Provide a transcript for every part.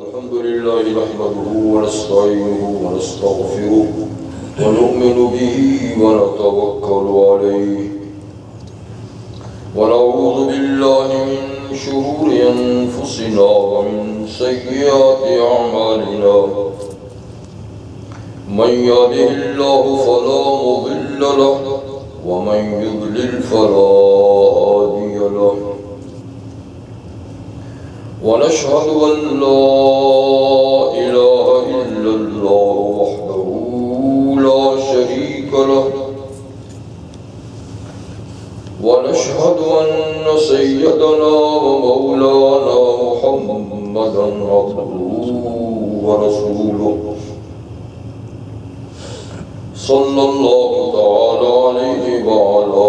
الحمد لله نحمده ونستعينه ونستغفره ونؤمن به ونتوكل عليه ونعوذ بالله من شرور أنفسنا ومن سيئات أعمالنا من يهده الله فلا مضل له ومن يضلل فلا هادي له ونشهد أن لا إله إلا الله وحده لا شريك له ونشهد أن سيدنا ومولانا محمدا عبده ورسوله صلى الله تعالى عليه وعلى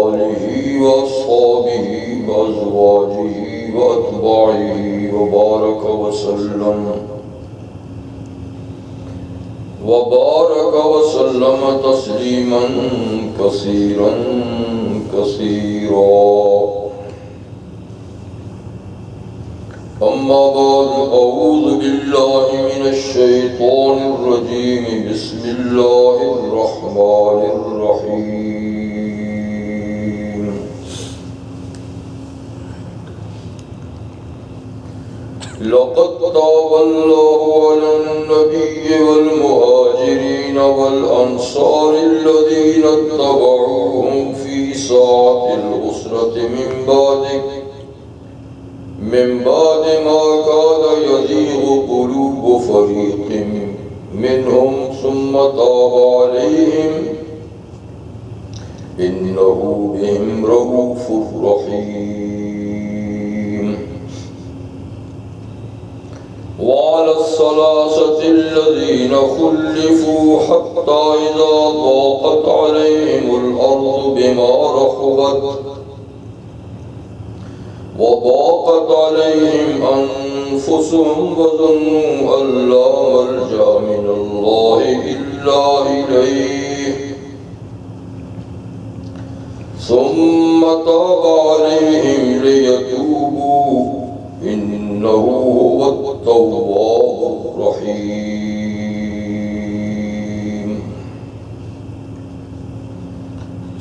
آله وأصحابه وأزواجه وأتباعه وبارك وسلم تسليما كثيرا كثيرا. أما بعد أعوذ بالله من الشيطان الرجيم بسم الله الرحمن الرحيم. لقد تاب الله على النبي والمهاجرين والأنصار الذين اتبعوهم في ساعة العسرة من بعد ما كاد يزيغ قلوب فريق منهم ثم تاب عليهم إنه بهم رؤوف رحيم. وعلى الثلاثة الذين خلفوا حتى إذا ضاقت عليهم الأرض بما رحبت وضاقت عليهم أنفسهم وظنوا أن لا ملجأ من الله إلا إليه ثم تاب عليهم ليتوبوا إنه هو التواب الرحيم.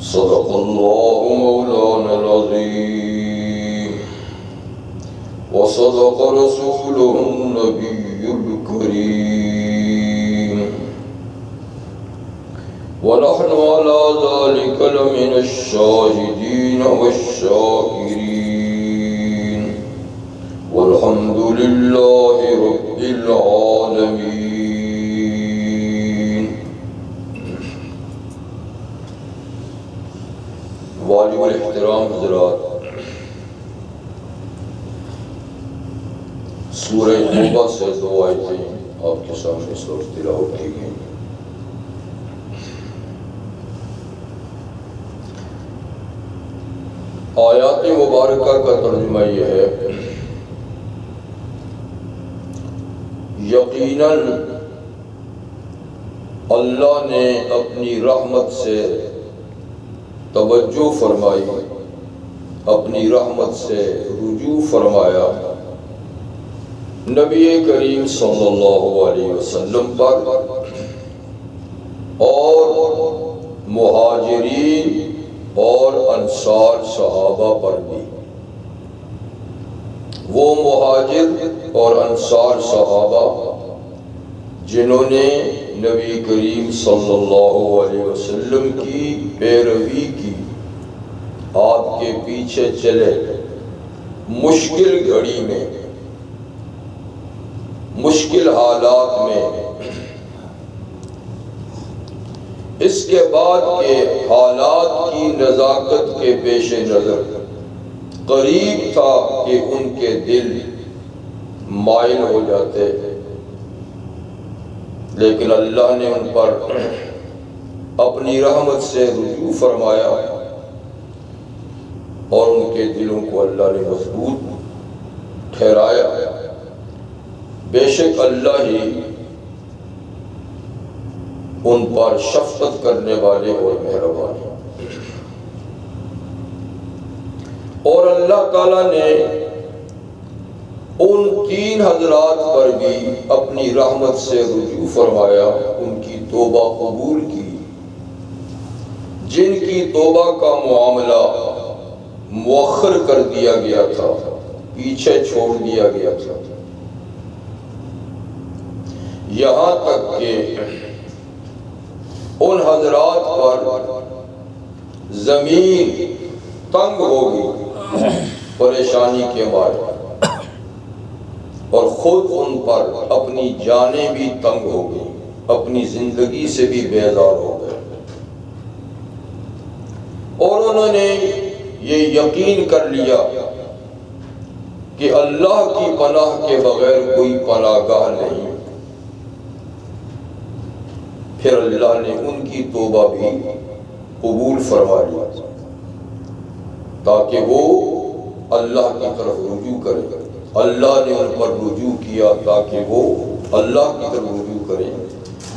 صدق الله مولانا العظيم وصدق رسوله النبي الكريم ونحن على ذلك لمن الشاهدين والشاكرين والحمد لله رب العالمين. واجب الاحترام حضرات، سورہ توبہ سے دو آیتیں آپ کے سامنے اس وقت تلاوت کی گئی. آیات مبارکہ کا ترجمہ یہ ہے: یقیناً اللہ نے اپنی رحمت سے توجہ فرمائی، اپنی رحمت سے رجوع فرمایا نبی کریم صلی اللہ علیہ وسلم پر اور مہاجرین اور انصار صحابہ پر بھی. وہ مہاجر اور انصار صحابہ جنہوں نے نبی کریم صلی اللہ علیہ وسلم کی پیروی کی، آپ کے پیچھے چلے مشکل گھڑی میں، مشکل حالات میں، اس کے بعد کے حالات کی نزاکت کے پیش نظر قریب تھا کہ ان کے دل مائل ہو جاتے، لیکن اللہ نے ان پر اپنی رحمت سے رجوع فرمایا اور ان کے دلوں کو اللہ نے مضبوط ٹھہرایا. بے شک اللہ ہی ان پر شفقت کرنے والے اور مہربان ہیں. اور اللہ تعالیٰ نے ان تین حضرات پر بھی اپنی رحمت سے رجوع فرمایا، ان کی توبہ قبول کی، جن کی توبہ کا معاملہ مؤخر کر دیا گیا تھا، پیچھے چھوڑ دیا گیا تھا، یہاں تک کہ ان حضرات پر زمین تنگ ہو گئی پریشانی کے مارے، اور خود ان پر اپنی جانیں بھی تنگ ہو گئی، اپنی زندگی سے بھی بیزار ہو گئے، اور انہوں نے یہ یقین کر لیا کہ اللہ کی پناہ کے بغیر کوئی پناہ گاہ نہیں۔ پھر اللہ نے ان کی توبہ بھی قبول فرما لیا تاکہ وہ اللہ کی طرف رجوع کرے۔ اللہ نے ان پر رجوع کیا تاکہ وہ اللہ کی طرف رجوع کرے۔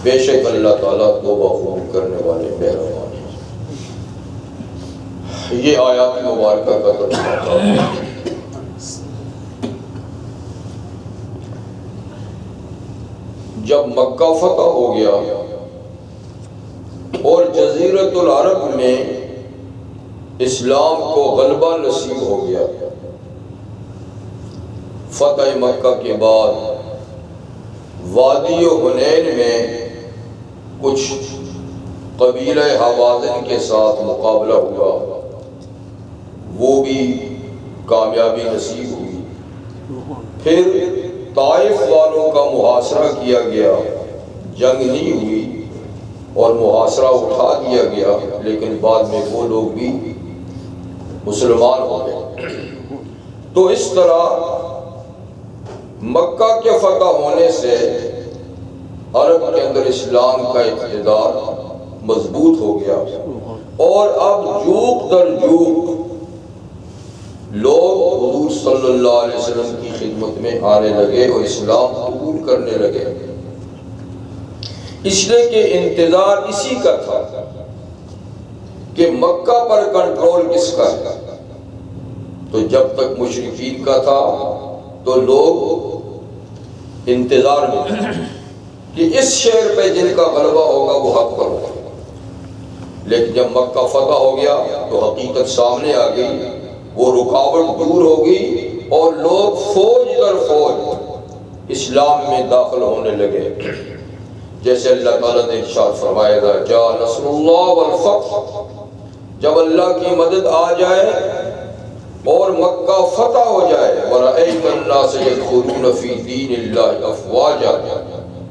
بے شک اللہ تعالیٰ توبہ قبول کرنے والے مہربان ہیں۔ یہ آیات مبارکہ کا ترجمہ تھا۔ جب مکہ فتح ہو گیا اور جزیرۃ العرب میں اسلام کو غلبہ نصیب ہو گیا، فتح مکہ کے بعد وادی حنین میں کچھ قبیلہ حوازن کے ساتھ مقابلہ ہوا، وہ بھی کامیابی نصیب ہوئی۔ پھر طائف والوں کا محاصرہ کیا گیا، جنگ نہیں ہوئی اور محاصرہ اٹھا دیا گیا، لیکن بعد میں وہ لوگ بھی مسلمان ہو گئے۔ تو اس طرح مکہ کے فتح ہونے سے عرب کے اندر اسلام کا اقتدار مضبوط ہو گیا، اور اب جوق در جوق لوگ حضور صلی اللہ علیہ وسلم کی خدمت میں آنے لگے اور اسلام قبول کرنے لگے، اس لیے کہ انتظار اسی کا تھا کہ مکہ پر کنٹرول کس کا ہے۔ تو جب تک مشرکین کا تھا تو لوگ انتظار میں تھے کہ اس شہر پہ جن کا غلبہ ہوگا وہ حق پر ہوگا، لیکن جب مکہ فتح ہو گیا تو حقیقت سامنے آ گئی، وہ رکاوٹ دور ہو گئی اور لوگ فوج در فوج اسلام میں داخل ہونے لگے۔ جیسے اللہ تعالیٰ نے ارشاد فرمایا تھا، جاء نصر اللہ والفتح، جب اللہ کی مدد آ جائے اور مکہ فتح ہو جائے، وَرَأَيْتَ النَّاسَ يَدْخُلُونَ فِي دِينِ اللَّهِ أَفْوَاجًا،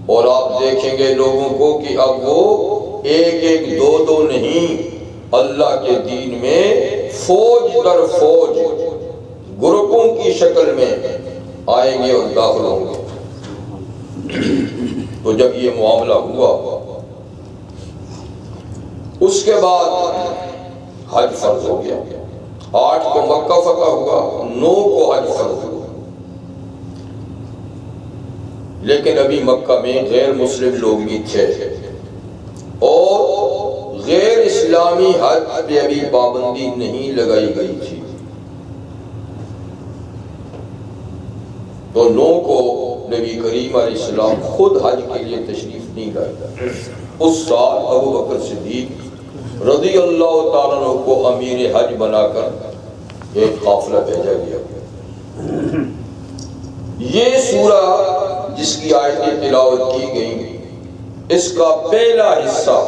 اور آپ دیکھیں گے لوگوں کو کہ اب وہ ایک ایک دو دو نہیں، اللہ کے دین میں فوج در فوج گروپوں کی شکل میں آئیں گے اور داخل ہوں گے۔ تو جب یہ معاملہ ہوا اس کے بعد حج فرض ہو گیا۔ 8 کو مکہ فتح ہوا، 9 کو حج فرض ہوا، لیکن ابھی مکہ میں غیر مسلم لوگ بھی تھے اور غیر اسلامی حج پہ ابھی پابندی نہیں لگائی گئی تھی۔ تو 9 کو نبی کریم علیہ السلام خود حج کے لیے تشریف نہیں لائے۔ اس سال ابو بکر صدیق رضی اللہ تعالیٰ عنہ کو امیر حج بنا کر ایک قافلہ بھیجا گیا۔ یہ سورہ جس کی آیتیں تلاوت کی گئی، اس کا پہلا حصہ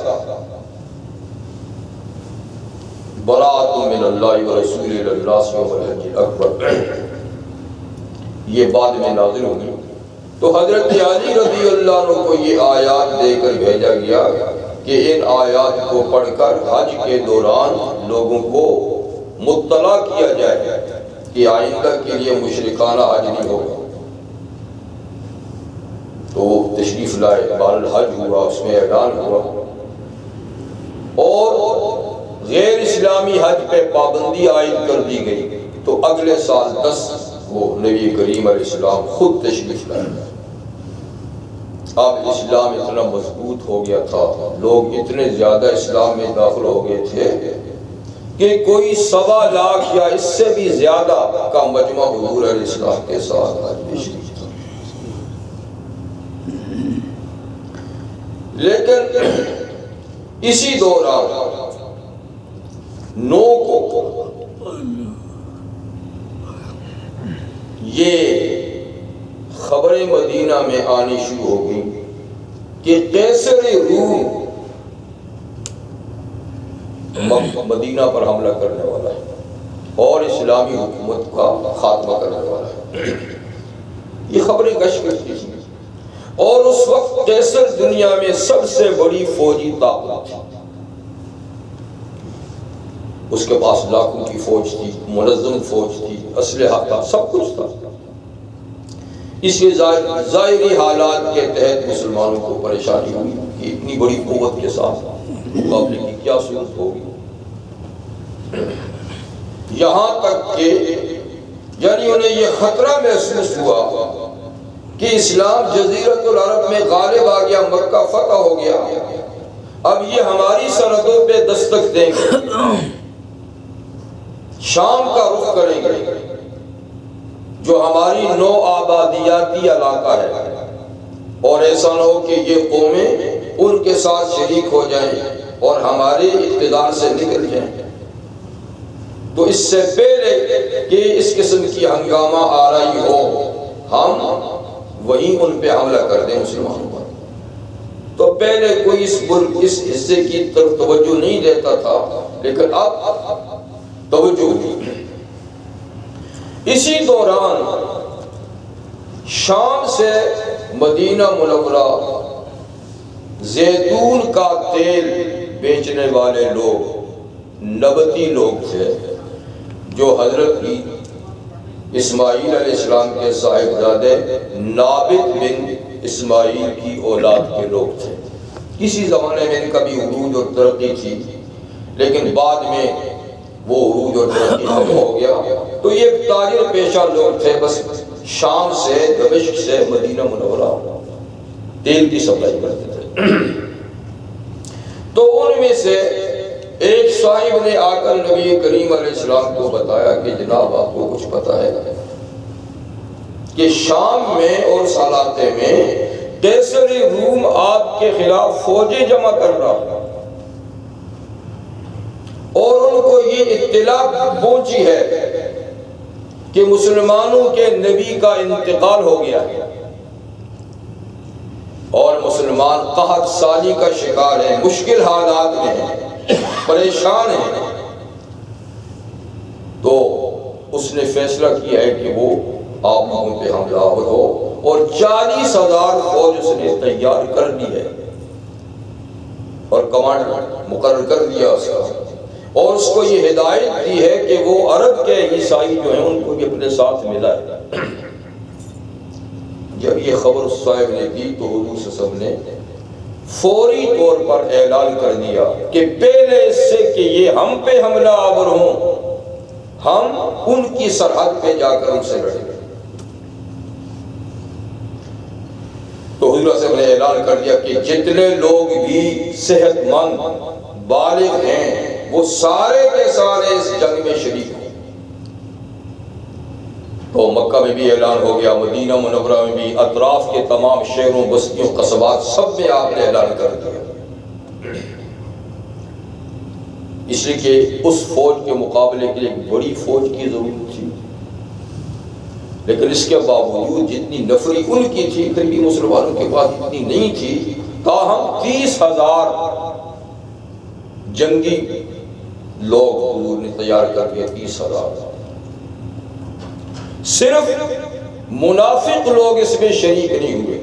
براءۃ من اللہ ورسولہ الی الناس یوم الحج الاکبر، یہ بعد میں نازل ہوئی۔ تو حضرت علی رضی اللہ عنہ کو یہ آیات دے کر بھیجا گیا کہ ان آیات کو پڑھ کر حج کے دوران لوگوں کو مطلع کیا جائے کہ آئندہ کے لیے مشرکانہ حج نہیں ہوگا۔ تو وہ تشریف لائے، بار الحج ہوا، اس میں اعلان ہوا، اور غیر اسلامی حج پہ پابندی عائد کر دی گئی۔ تو اگلے سال 10 کو نبی کریم علیہ السلام خود تشریف لائے۔ اب اسلام اتنا مضبوط ہو گیا تھا، لوگ اتنے زیادہ اسلام میں داخل ہو گئے تھے کہ کوئی 1.25 لاکھ یا اس سے بھی زیادہ کا مجمع حضور علیہ السلام کے ساتھ آج بھی شریک تھا. لیکن اسی دوران 9 کو یہ خبریں مدینہ میں آنی شروع ہو گئی کہ قیصر روم مدینہ پر حملہ کرنے والا ہے اور اسلامی حکومت کا خاتمہ کرنے والا ہے. یہ خبریں گشت کرتی تھیں اور اس وقت قیصر دنیا میں سب سے بڑی فوجی طاقت تھی. اس کے پاس لاکھوں کی فوج تھی، منظم فوج تھی، اسلحہ تھا، سب کچھ تھا. اس لیے ظاہری حالات کے تحت مسلمانوں کو پریشانی ہوئی کہ اتنی بڑی قوت کے ساتھ مقابلے کی کیا صورت ہوگی. یہاں تک کہ یعنی انہیں یہ خطرہ محسوس ہوا کہ اسلام جزیرت العرب میں غالب آ گیا، مکہ فتح ہو گیا، اب یہ ہماری سرحدوں پہ دستک دیں گے، شام کا رخ کریں گے جو ہماری نو آبادیاتی علاقہ ہے، اور ایسا نہ ہو کہ یہ قومیں ان کے ساتھ شریک ہو جائیں اور ہمارے اقتدار سے نکل جائیں. تو اس سے پہلے کہ اس قسم کی ہنگامہ آرائی ہو، ہم وہیں ان پہ حملہ کر دیں مسلمانوں پر. تو پہلے کوئی اس حصے کی طرف توجہ نہیں دیتا تھا، لیکن اب توجہ دی. اسی دوران شام سے مدینہ منورہ زیتون کا تیل بیچنے والے لوگ نبتی لوگ تھے جو حضرت اسماعیل علیہ السلام کے صاحبزادے نابت بن اسماعیل کی اولاد کے لوگ تھے. کسی زمانے میں ان کا بھی عروج اور ترقی تھی، لیکن بعد میں وہ عروج اور ترقی ختم ہو گیا. تو یہ تاجر پیشہ لوگ تھے، بس شام سے دمشق سے مدینہ منورہ تیل کی سپلائی کرتے تھے. تو ان میں سے ایک صاحب نے آ کر نبی کریم علیہ السلام کو بتایا کہ جناب آپ کو کچھ پتہ ہے کہ شام میں اور سالاتے میں قیصر روم آپ کے خلاف فوجیں جمع کر رہا ہے اور ان کو یہ اطلاع پہنچی ہے کہ مسلمانوں کے نبی کا انتقال ہو گیا ہے اور مسلمان قحط سالی کا شکار ہیں، مشکل حالات میں ہیں، پریشان ہیں. تو اس نے فیصلہ کیا ہے کہ وہ آپ لوگوں پہ حملہ ہو اور 40,000 فوج اس نے تیار کر دی ہے اور کمانڈر مقرر کر دیا اس کا، اور اس کو یہ ہدایت دی ہے کہ وہ عرب کے عیسائی جو ہیں ان کو بھی اپنے ساتھ ملائے. جب یہ خبر اس صاحب نے دی تو حضور صلی اللہ علیہ وسلم نے فوری طور پر اعلان کر دیا کہ پہلے اس سے کہ یہ ہم پہ حملہ آور ہوں، ہم ان کی سرحد پہ جا کر ان سے لڑیں گے. تو حضور صلی اللہ علیہ وسلم نے اعلان کر دیا کہ جتنے لوگ بھی صحت مند بالغ ہیں وہ سارے کے سارے اس جنگ میں شریک ہیں. تو مکہ میں بھی اعلان ہو گیا، مدینہ منورہ میں بھی، اطراف کے تمام شہروں بستیوں قصبات سب میں آپ نے اعلان کر دیا. اس لیے کہ اس فوج کے مقابلے کے لیے ایک بڑی فوج کی ضرورت تھی، لیکن اس کے باوجود جتنی نفری ان کی تھی پھر بھی مسلمانوں کے پاس اتنی نہیں تھی. تاہم 30,000 جنگی لوگ حضور نے تیار کر دیا. 30,000 صرف منافق لوگ اس میں شریک نہیں ہوئے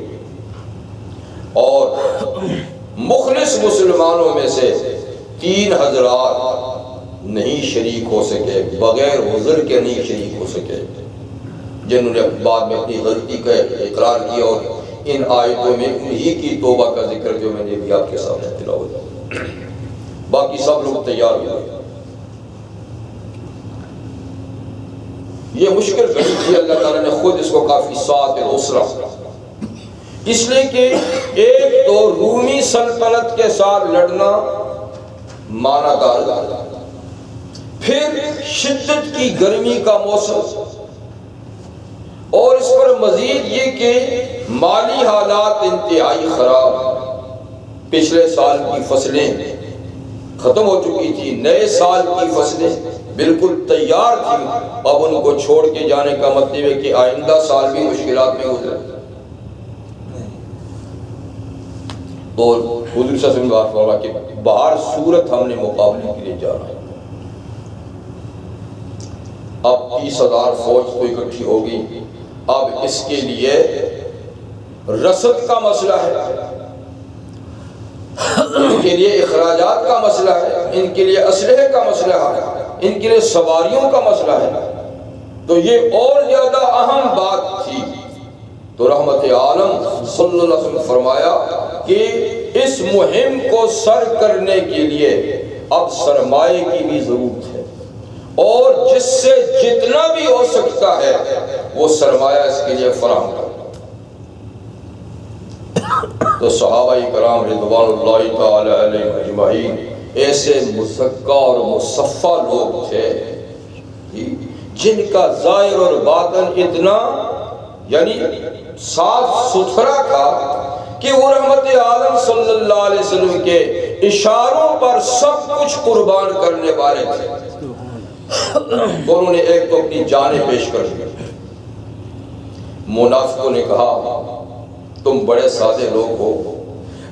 اور مخلص مسلمانوں میں سے 3 حضرات نہیں شریک ہو سکے، بغیر عذر کے نہیں شریک ہو سکے، جنہوں نے بعد میں اپنی غلطی کا اقرار کیا اور ان آیتوں میں انہی کی توبہ کا ذکر جو میں نے بھی آپ کے سامنے تلاوت. باقی سب لوگ تیار ہوئے. یہ مشکل گھڑی تھی، اللہ تعالیٰ نے خود اس کو کافی ساعت العسرہ، اس لیے کہ ایک تو رومی سلطنت کے ساتھ لڑنا معنی دار، پھر شدت کی گرمی کا موسم، اور اس پر مزید یہ کہ مالی حالات انتہائی خراب، پچھلے سال کی فصلیں ختم ہو چکی تھی، نئے سال کی فصلیں بالکل تیار تھی، اب ان کو چھوڑ کے جانے کا مطلب ہے کہ آئندہ سال بھی مشکلات میں گزرے۔ اور حضور صلی اللہ علیہ وسلم کہ باہر صورت ہم نے مقابلے کے لیے جانا ہے۔ اب 30,000 فوج تو اکٹھی ہوگی، اب اس کے لیے رسد کا مسئلہ ہے، ان کے لیے اخراجات کا مسئلہ ہے، ان کے لیے اسلحے کا مسئلہ ہے، ان کے لیے سواریوں کا مسئلہ ہے، تو یہ اور زیادہ اہم بات تھی۔ تو رحمت عالم صلی اللہ علیہ وسلم فرمایا کہ اس مہم کو سر کرنے کے لیے اب سرمایے کی بھی ضرورت ہے، اور جس سے جتنا بھی ہو سکتا ہے وہ سرمایہ اس کے لیے فراہم کرو۔ تو صحابہ کرام رضوان اللہ تعالی علیہم اجمعین ایسے مزکہ اور مصفہ لوگ تھے جن کا ظاہر اور باطن اتنا یعنی صاف ستھرا تھا کہ وہ رحمت عالم صلی اللہ علیہ وسلم کے اشاروں پر سب کچھ قربان کرنے والے تھے۔ تو انہوں نے ایک تو اپنی جانیں پیش کر دی۔ منافقوں نے کہا تم بڑے سادے لوگ ہو،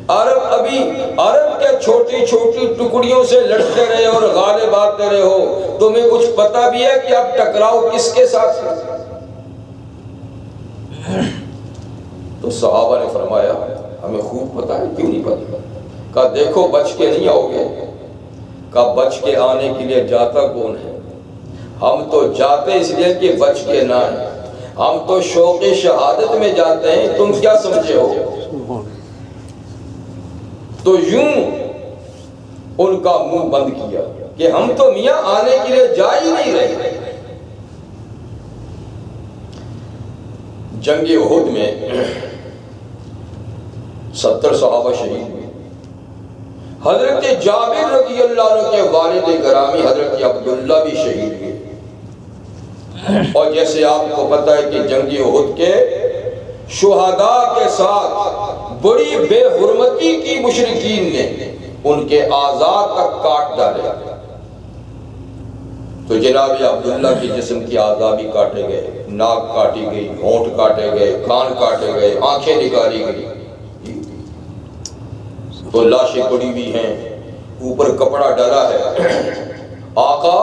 عرب کے چھوٹی چھوٹی ٹکڑیوں سے لڑتے رہے اور غالب آتے رہے ہو، تمہیں کچھ پتہ بھی ہے کہ اب ٹکراؤ کس کے ساتھ ہے؟ تو صحابہ نے فرمایا ہمیں خوب پتہ ہے، کیوں نہیں پتہ؟ کہا دیکھو بچ کے نہیں آؤ گے۔ کہا بچ کے آنے کے لیے جاتا کون ہے؟ ہم تو جاتے اس لیے کہ بچ کے نہ آئیں، ہم تو شوق شہادت میں جاتے ہیں، تم کیا سمجھے ہو؟ تو یوں ان کا منہ بند کیا کہ ہم تو میاں آنے کے لیے جا ہی نہیں رہے۔ جنگ احد میں 70 صحابہ شہید ہوئے۔ حضرت جابر رضی اللہ عنہ کے والد گرامی حضرت عبداللہ بھی شہید ہوئے۔ اور جیسے آپ کو پتہ ہے کہ جنگ احد کے شہداء کے ساتھ بڑی بے حرمتی کی مشرکین نے ان کے اعضاء تک کاٹ ڈالے، تو جناب عبداللہ کے جسم کی اعضاء بھی کاٹے گئے، ناک کاٹی گئی، ہونٹ کاٹے گئے، کان کاٹے گئے، آنکھیں نکالی گئی، تو لاشیں پڑی ہوئی ہیں، اوپر کپڑا ڈالا ہے۔ آقا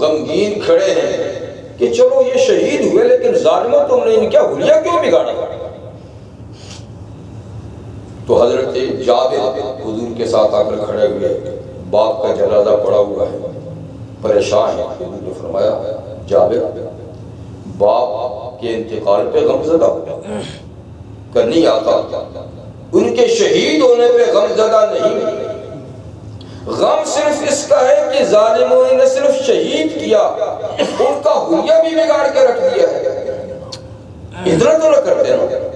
غمگین کھڑے ہیں کہ چلو یہ شہید ہوئے لیکن ظالموں تم نے ان کا حلیہ کیوں بگاڑا؟ تو حضرت جابر حضور کے ساتھ آ کر کھڑے ہوئے، باپ کا جنازہ پڑا ہوا ہے، پریشان ہے۔ حضور نے فرمایا جابر باپ کے انتقال پہ غم زدہ کرنی آتا، ان کے شہید ہونے پہ غم زدہ نہیں۔ غم صرف اس کا ہے کہ ظالموں نے صرف شہید کیا، ان کا حلیہ بھی بگاڑ کے رکھ دیا ہے، ادھر تو نہ کرتے نا۔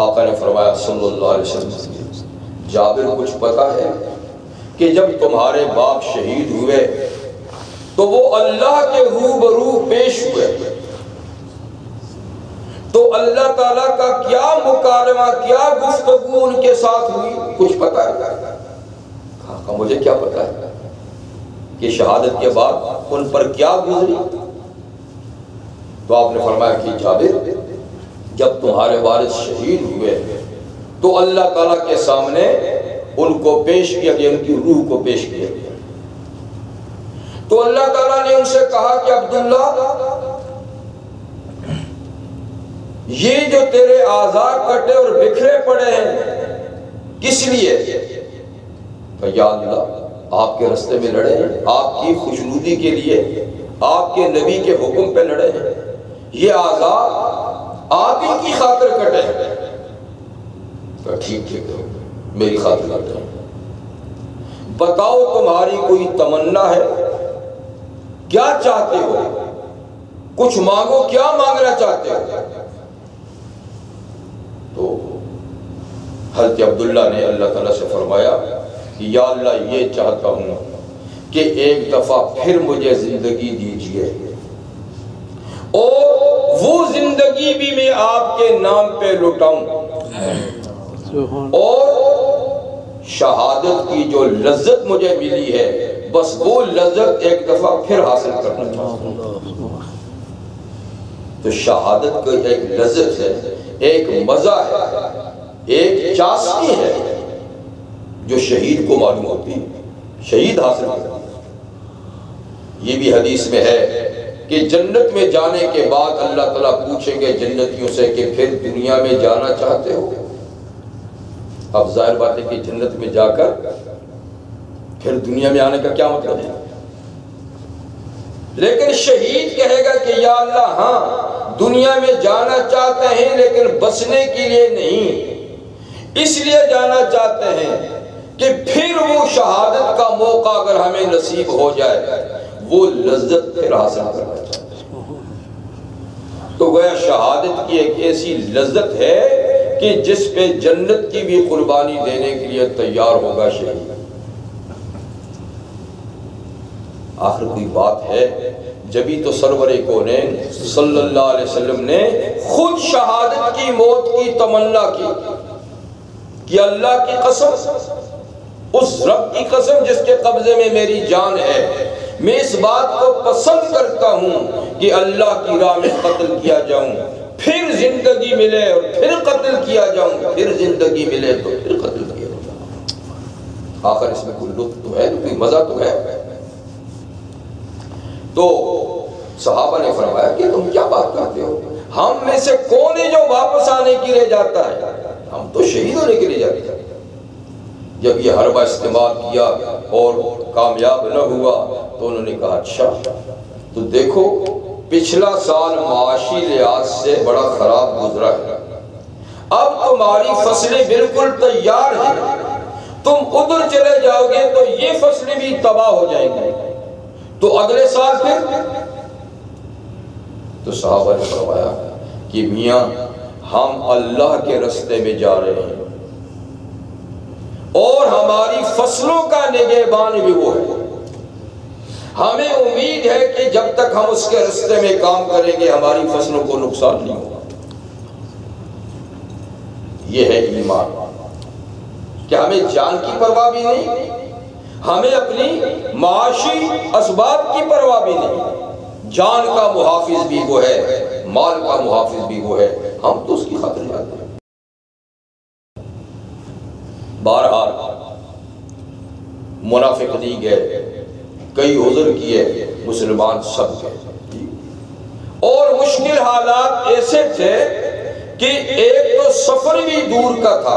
آقا نے فرمایا صلی اللہ علیہ وسلم جابر کچھ پتا ہے کہ جب تمہارے باپ شہید ہوئے تو وہ اللہ کے روبرو پیش ہوئے، تو اللہ تعالیٰ کا کیا مکالمہ کیا گفتگو ان کے ساتھ ہوئی کچھ پتا ہے؟ کہا مجھے کیا پتا ہے کہ شہادت کے بعد ان پر کیا گزری؟ تو آپ نے فرمایا کہ جابر جب تمہارے والد شہید ہوئے تو اللہ تعالیٰ کے سامنے ان کو پیش کیا گیا، ان کی روح کو پیش کیا گیا، تو اللہ تعالیٰ نے ان سے کہا کہ عبداللہ یہ جو تیرے اعضاء کٹے اور بکھرے پڑے ہیں کس لیے؟ کہ یا اللہ آپ کے راستے میں لڑے ہیں، آپ کی خوشنودی کے لیے، آپ کے نبی کے حکم پہ لڑے ہیں، یہ اعضاء آپ ہی کی خاطر کٹے ہیں۔ کہ ٹھیک میری خاطر کٹے ہیں، بتاؤ تمہاری کوئی تمنا ہے، کیا چاہتے ہو، کچھ مانگو، کیا مانگنا چاہتے ہو؟ تو حضرت عبداللہ نے اللہ تعالیٰ سے فرمایا کہ یا اللہ یہ چاہتا ہوں کہ ایک دفعہ پھر مجھے زندگی دیجیے، اور وہ زندگی بھی میں آپ کے نام پہ لٹاؤں، اور شہادت کی جو لذت مجھے ملی ہے بس وہ لذت ایک دفعہ پھر حاصل کرنا چاہتا ہوں۔ تو شہادت کو ایک لذت ہے، ایک مزہ ہے، ایک چاشنی ہے جو شہید کو معلوم ہوتی ہے، شہید حاصل کرتا ہے۔ یہ بھی حدیث میں ہے کہ جنت میں جانے کے بعد اللہ تعالیٰ پوچھیں گے جنتیوں سے کہ پھر دنیا میں جانا چاہتے ہو؟ اب ظاہر بات ہے کہ جنت میں جا کر پھر دنیا میں آنے کا کیا مطلب ہے؟ لیکن شہید کہے گا کہ یا اللہ ہاں دنیا میں جانا چاہتے ہیں لیکن بسنے کے لیے نہیں، اس لیے جانا چاہتے ہیں کہ پھر وہ شہادت کا موقع اگر ہمیں نصیب ہو جائے وہ لذت پھر حاصل کرنا چاہتے ہیں۔ تو گویا شہادت کی ایک ایسی لذت ہے کہ جس پہ جنت کی بھی قربانی دینے کے لیے تیار ہوگا شہید۔ آخر کوئی بات ہے، جبھی تو سرور کونین صلی اللہ علیہ وسلم نے خود شہادت کی موت کی تمنا کی کہ اللہ کی قسم، اس رب کی قسم جس کے قبضے میں میری جان ہے، میں اس بات کو پسند کرتا ہوں کہ اللہ کی راہ میں قتل کیا جاؤں، پھر زندگی ملے اور پھر قتل کیا جاؤں، پھر زندگی ملے تو پھر قتل کیا جاؤں۔ آخر اس میں کوئی لطف تو ہے، کوئی مزہ تو ہے۔ تو صحابہ نے فرمایا کہ تم کیا بات کرتے ہو، ہم میں سے کون ہے جو واپس آنے کے لیے جاتا ہے؟ ہم تو شہید ہونے کے لیے جاتے ہیں۔ جب یہ حربہ استعمال کیا اور کامیاب نہ ہوا تو انہوں نے کہا اچھا تو دیکھو پچھلا سال معاشی لحاظ سے بڑا خراب گزرا ہے، اب تمہاری فصلیں بالکل تیار ہیں، تم ادھر چلے جاؤ گے تو یہ فصلیں بھی تباہ ہو جائیں گی، تو اگلے سال پھر؟ تو صحابہ نے فرمایا کہ میاں ہم اللہ کے راستے میں جا رہے ہیں اور ہماری فصلوں کا نگہبان بھی وہ ہے، ہمیں امید ہے کہ جب تک ہم اس کے راستے میں کام کریں گے ہماری فصلوں کو نقصان نہیں ہوگا۔ یہ ہے ایمان کہ ہمیں جان کی پرواہ بھی نہیں، ہمیں اپنی معاشی اسباب کی پرواہ بھی نہیں، جان کا محافظ بھی وہ ہے، مال کا محافظ بھی وہ ہے، ہم تو اس کی خاطر جاتے ہیں۔ بہرحال منافق نہیں گئے، کئی عذر کیے، مسلمان سب گئے، اور مشکل حالات ایسے تھے کہ ایک تو سفر بھی دور کا تھا،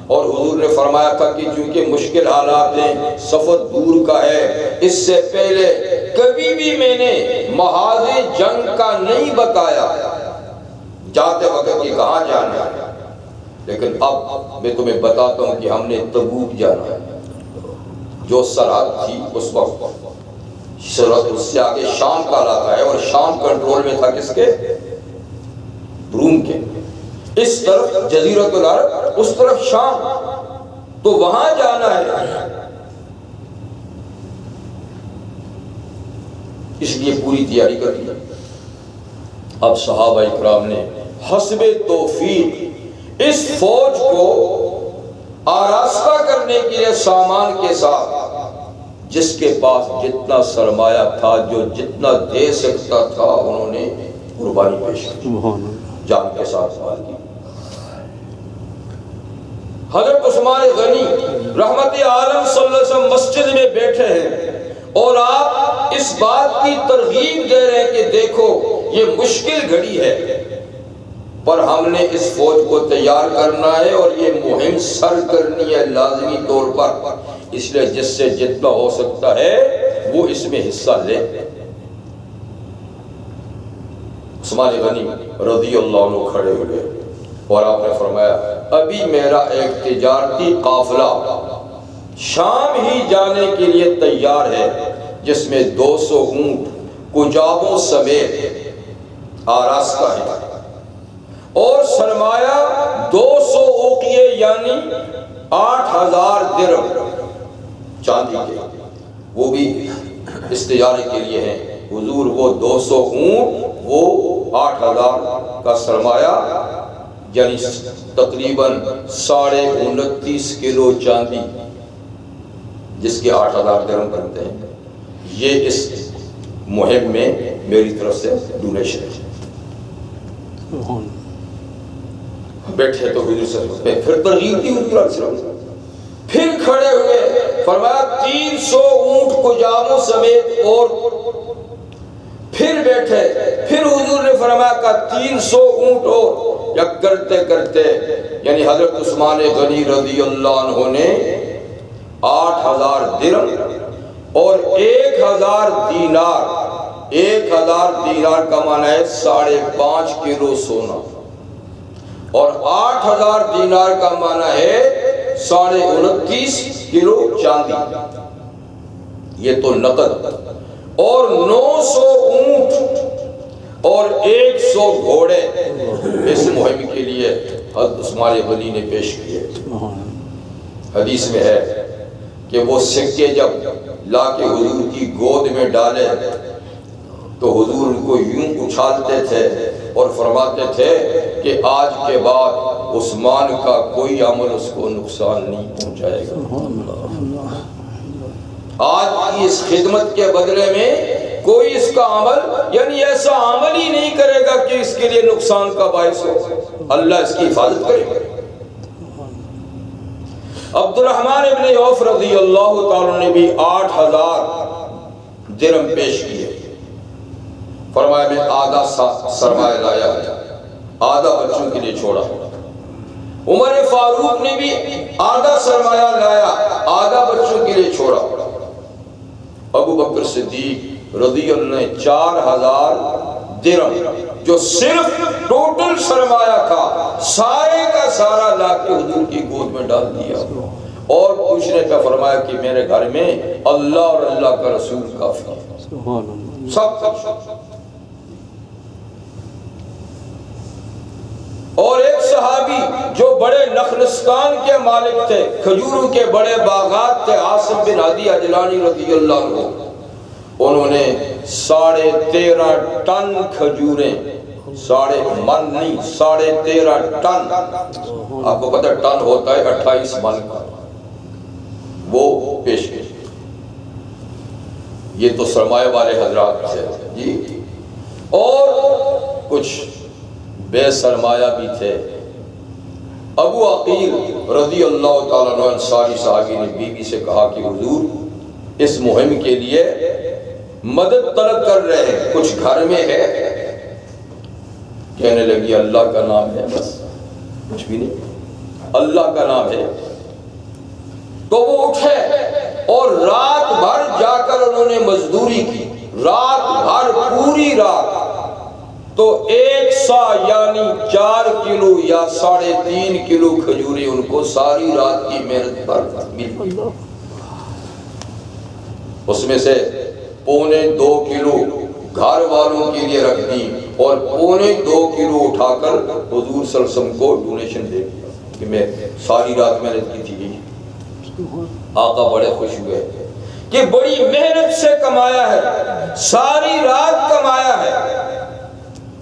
اور حضور نے فرمایا تھا کہ چونکہ مشکل حالات ہیں، سفر دور کا ہے، اس سے پہلے کبھی بھی میں نے محاذ جنگ کا نہیں بتایا، جاتے وقت کہ کہاں جانا ہے، لیکن اب میں تمہیں بتاتا ہوں کہ ہم نے تبوک جانا ہے، جو سرحد تھی اس وقت سرحد اس سے آگے شام کا علاقہ ہے، اور شام کنٹرول میں تھا کس کے؟ روم کے، اس طرف جزیرۃ العرب، اس طرف شام، تو وہاں جانا ہے، اس لیے پوری تیاری کر لی۔ اب صحابہ اکرام نے حسب توفیق اس فوج کو آراستہ کرنے کے لیے سامان کے ساتھ، جس کے پاس جتنا سرمایہ تھا، جو جتنا دے سکتا تھا، انہوں نے قربانی پیش کی، جان کے ساتھ مال کی۔ حضرت عثمان غنی رحمت عالم صلی اللہ علیہ وسلم مسجد میں بیٹھے ہیں اور آپ اس بات کی ترغیب دے رہے ہیں کہ دیکھو یہ مشکل گھڑی ہے پر ہم نے اس فوج کو تیار کرنا ہے اور یہ مہم سر کرنی ہے لازمی طور پر، اس لیے جس سے جتنا ہو سکتا ہے وہ اس میں حصہ لے۔ عثمان غنی رضی اللہ عنہ کھڑے ہوئے اور آپ نے فرمایا ابھی میرا ایک تجارتی قافلہ شام ہی جانے کے لیے تیار ہے، جس میں 200 اونٹ کجابوں سمیت آراستہ ہے اور سرمایہ 200 اوقیے یعنی 8000 درہم چاندی کے، وہ بھی استجارے کے لیے ہیں۔ حضور وہ 200 اونٹ، وہ 8000 کا سرمایہ، یعنی تقریباً 29.5 کلو چاندی، جس کے 8000 درہم بنتے ہیں، یہ اس مہم میں میری طرف سے ڈونیشن ہے۔ بیٹھے تو حضور صلی اللہ علیہ وسلم پھر ترغیب دی، حضور علیہ السلام پھر کھڑے ہوئے، فرمایا 300 اونٹ کجاموں سمیت اور پھر بیٹھے، پھر حضور نے فرمایا کہ 300 اونٹ اور، یا کرتے کرتے یعنی حضرت عثمان غنی رضی اللہ عنہ نے 8000 درہم اور 1000 دینار، 1000 دینار کا معنی ہے 5.5 کلو سونا، اور 8000 دینار کا معنی ہے 29.5 کلو چاندی، یہ تو نقد، اور 900 اونٹ اور 100 گھوڑے اس مہم کے لیے حضرت عثمان غنی نے پیش کیے۔ حدیث میں ہے کہ وہ سکے جب لا کے حضور کی گود میں ڈالے تو حضور ان کو یوں اچھالتے تھے اور فرماتے تھے کہ آج کے بعد عثمان کا کوئی عمل اس کو نقصان نہیں پہنچائے گا، آج کی اس خدمت کے بدلے میں کوئی اس کا عمل، یعنی ایسا عمل ہی نہیں کرے گا کہ اس کے لیے نقصان کا باعث ہو، اللہ اس کی حفاظت کرے گا۔ عبد الرحمن ابن عوف رضی اللہ تعالیٰ نے بھی 8000 درہم پیش کیے، فرمایا میں آدھا سرمایہ لایا، آدھا بچوں کے لیے چھوڑا۔ عمر فاروق نے بھی آدھا سرمایہ لایا، آدھا بچوں کے لیے چھوڑا۔ ابو بکر صدیق رضی اللہ نے 4000 درہم جو صرف ٹوٹل سرمایہ تھا سارے کا سارا لا کے حضور کی گود میں ڈال دیا، اور پوچھنے کا فرمایا کہ میرے گھر میں اللہ اور اللہ کا رسول کافی ہے، سب کچھ۔ اور ایک صحابی جو بڑے نخلستان کے مالک تھے، کھجوروں کے بڑے باغات تھے، عاصم بن عدی عجلانی رضی اللہ عنہ، انہوں نے 13.5 ٹن کھجوریں، 13.5 نہیں 13.5 ٹن، آپ کو پتہ ٹن ہوتا ہے 28 من کا، وہ پیش کی۔ یہ تو سرمایہ والے حضرات تھے جی، اور کچھ بے سرمایہ بھی تھے۔ ابو عقیل رضی اللہ تعالیٰ عنہ انصاری صحابی نے بی بی سے کہا کہ حضور اس مہم کے لیے مدد طلب کر رہے ہیں، کچھ گھر میں ہے؟ کہنے لگی اللہ کا نام ہے، بس کچھ بھی نہیں، اللہ کا نام ہے۔ تو وہ اٹھے اور رات بھر جا کر انہوں نے مزدوری کی، رات بھر پوری رات، تو 1 سا یعنی 4 کلو یا 3.5 کلو کھجوریں ان کو ساری رات کی محنت پر ملی۔ اس میں سے 2.25 کلو گھر والوں کے لیے رکھ دی، اور 2.25 کلو اٹھا کر حضور صلی اللہ علیہ وسلم کو ڈونیشن دے دیا کہ میں ساری رات محنت کی تھی۔ آقا بڑے خوش ہوئے کہ بڑی محنت سے کمایا ہے، ساری رات کمایا ہے،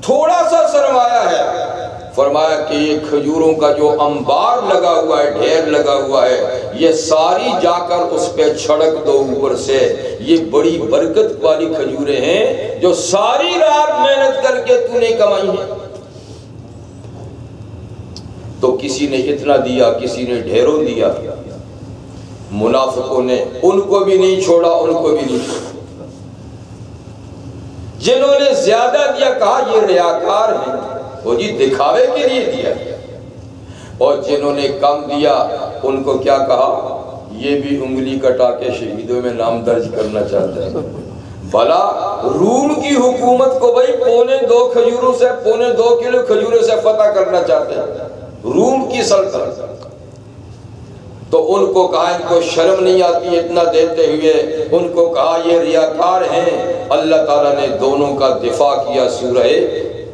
تھوڑا سا سرمایہ ہے۔ فرمایا کہ یہ کھجوروں کا جو انبار لگا ہوا ہے، ڈھیر لگا ہوا ہے، یہ ساری جا کر اس پہ چھڑک دو اوپر سے، یہ بڑی برکت والی کھجوریں ہیں جو ساری رات محنت کر کے تو نے کمائی ہیں۔ تو کسی نے اتنا دیا، کسی نے ڈھیروں دیا، منافقوں نے ان کو بھی نہیں چھوڑا، ان کو بھی نہیں چھوڑا۔ جنہوں نے زیادہ دیا کہا یہ ریاکار ہیں، وہ جی دکھاوے کے لیے دیا، اور جنہوں نے کم دیا ان کو کیا کہا، یہ بھی انگلی کٹا کے شہیدوں میں نام درج کرنا چاہتا ہے۔ بھلا روم کی حکومت کو بھائی 2.25 کھجوروں سے 2.25 کلو کھجوروں سے فتح کرنا چاہتے ہیں، روم کی سلطنت۔ تو ان کو کہا ان کو شرم نہیں آتی اتنا دیتے ہوئے، ان کو کہا یہ ریاکار ہیں۔ اللہ تعالیٰ نے دونوں کا دفاع کیا سورہ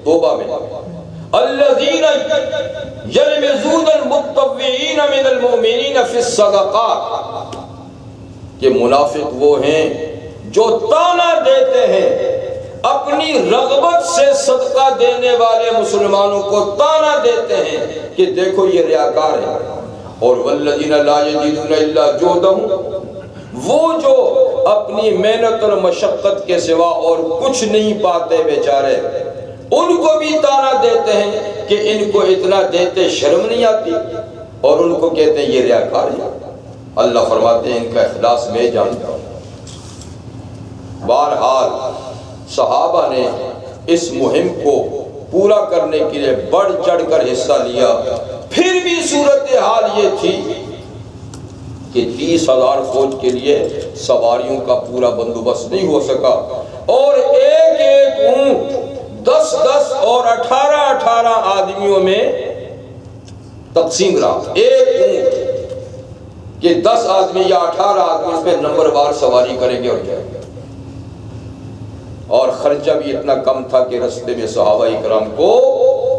توبہ میں، الذین یلمزون المتطوعین من المؤمنین فی الصدقات، کہ منافق وہ ہیں جو طعنہ دیتے ہیں، اپنی رغبت سے صدقہ دینے والے مسلمانوں کو طعنہ دیتے ہیں کہ دیکھو یہ ریاکار ہے. اور والذین لا یجدون الا جہدہم، وہ جو اپنی محنت اور مشقت کے سوا اور کچھ نہیں پاتے بیچارے، ان کو بھی طعنہ دیتے ہیں کہ ان کو اتنا دیتے شرم نہیں آتی، اور ان کو کہتے ہیں یہ ریاکار ہے. اللہ فرماتے ہیں ان کا اخلاص میں جانتا ہوں. بہرحال صحابہ نے اس مہم کو پورا کرنے کے لیے بڑھ چڑھ کر حصہ لیا. پھر بھی صورتحال یہ تھی کہ 30,000 فوج کے لیے سواریوں کا پورا بندوبست نہیں ہو سکا، اور ایک ایک اونٹ 10 اور 18 آدمیوں میں تقسیم رہا. ایک اونٹ کہ 10 آدمی یا 18 آدمی اس پہ نمبر وار سواری کریں گے اور جائیں گے. اور خرچہ بھی اتنا کم تھا کہ رستے میں صحابہ اکرام کو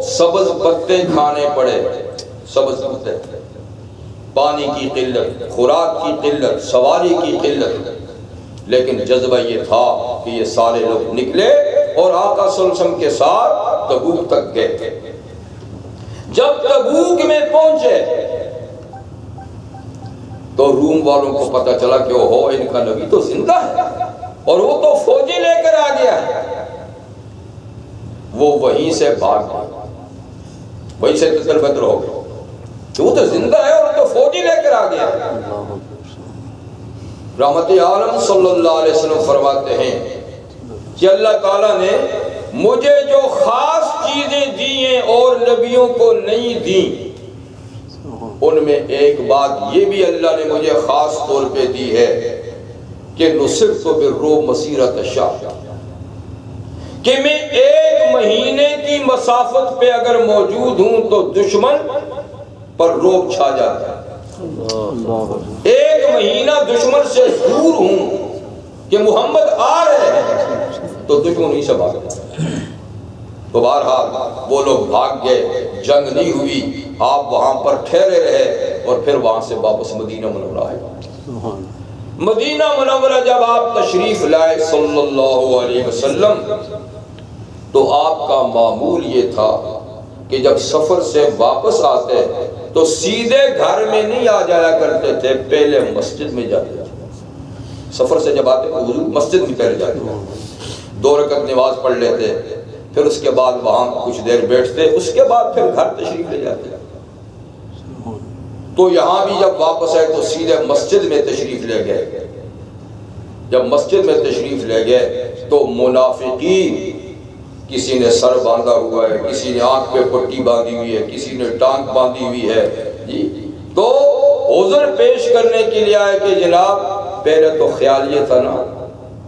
سبز پتے کھانے پڑے. سبز پتے، پانی کی قلت، خوراک کی قلت، سواری کی قلت، لیکن جذبہ یہ تھا کہ یہ سارے لوگ نکلے اور آقا صلی اللہ علیہ وسلم کے ساتھ تبوک تک گئے. جب تبوک میں پہنچے تو روم والوں کو پتہ چلا کہ اوہو ان کا نبی تو زندہ ہے اور وہ تو فوجی لے کر آ گیا ہے. وہ وہیں سے بھاگ گئے، وہیں سے تتر بتر ہو گئے کہ وہ تو زندہ ہے اور تو فوجی لے کر آ گیا. رحمت عالم صلی اللہ علیہ وسلم فرماتے ہیں کہ اللہ تعالیٰ نے مجھے جو خاص چیزیں دی ہیں اور نبیوں کو نہیں دیں، ان میں ایک بات یہ بھی اللہ نے مجھے خاص طور پہ دی ہے کہ نصرت بالرعب مسیرۃ شہر، کہ میں 1 مہینے کی مسافت پہ اگر موجود ہوں تو دشمن پر رعب چھا جاتا ہے. 1 مہینہ دشمن سے دور ہوں کہ محمد آ رہے ہیں تو دشمن ہی سے بھاگ گئے. تو بہرحال وہ لوگ بھاگ گئے، جنگ نہیں ہوئی، آپ وہاں پر ٹھہرے رہے اور پھر وہاں سے واپس مدینہ منورہ آئے. مدینہ منورہ جب آپ تشریف لائے صلی اللہ علیہ وسلم تو آپ کا معمول یہ تھا کہ جب سفر سے واپس آتے تو سیدھے گھر میں نہیں آ جایا کرتے تھے، پہلے مسجد میں جاتے تھے. سفر سے جب آتے تو حضور مسجد میں پہلے جاتے تھے، 2 رکعت نماز پڑھ لیتے، پھر اس کے بعد وہاں کچھ دیر بیٹھتے، اس کے بعد پھر گھر تشریف لے جاتے. تو یہاں بھی جب واپس آئے تو سیدھے مسجد میں تشریف لے گئے. جب مسجد میں تشریف لے گئے تو منافقین، کسی نے سر باندھا ہوا ہے، کسی نے آنکھ پہ پٹی باندھی ہوئی ہے، کسی نے ٹانک باندھی ہوئی ہے جی، تو عذر پیش کرنے کے لیے آئے کہ جناب پہلے تو خیال یہ تھا نا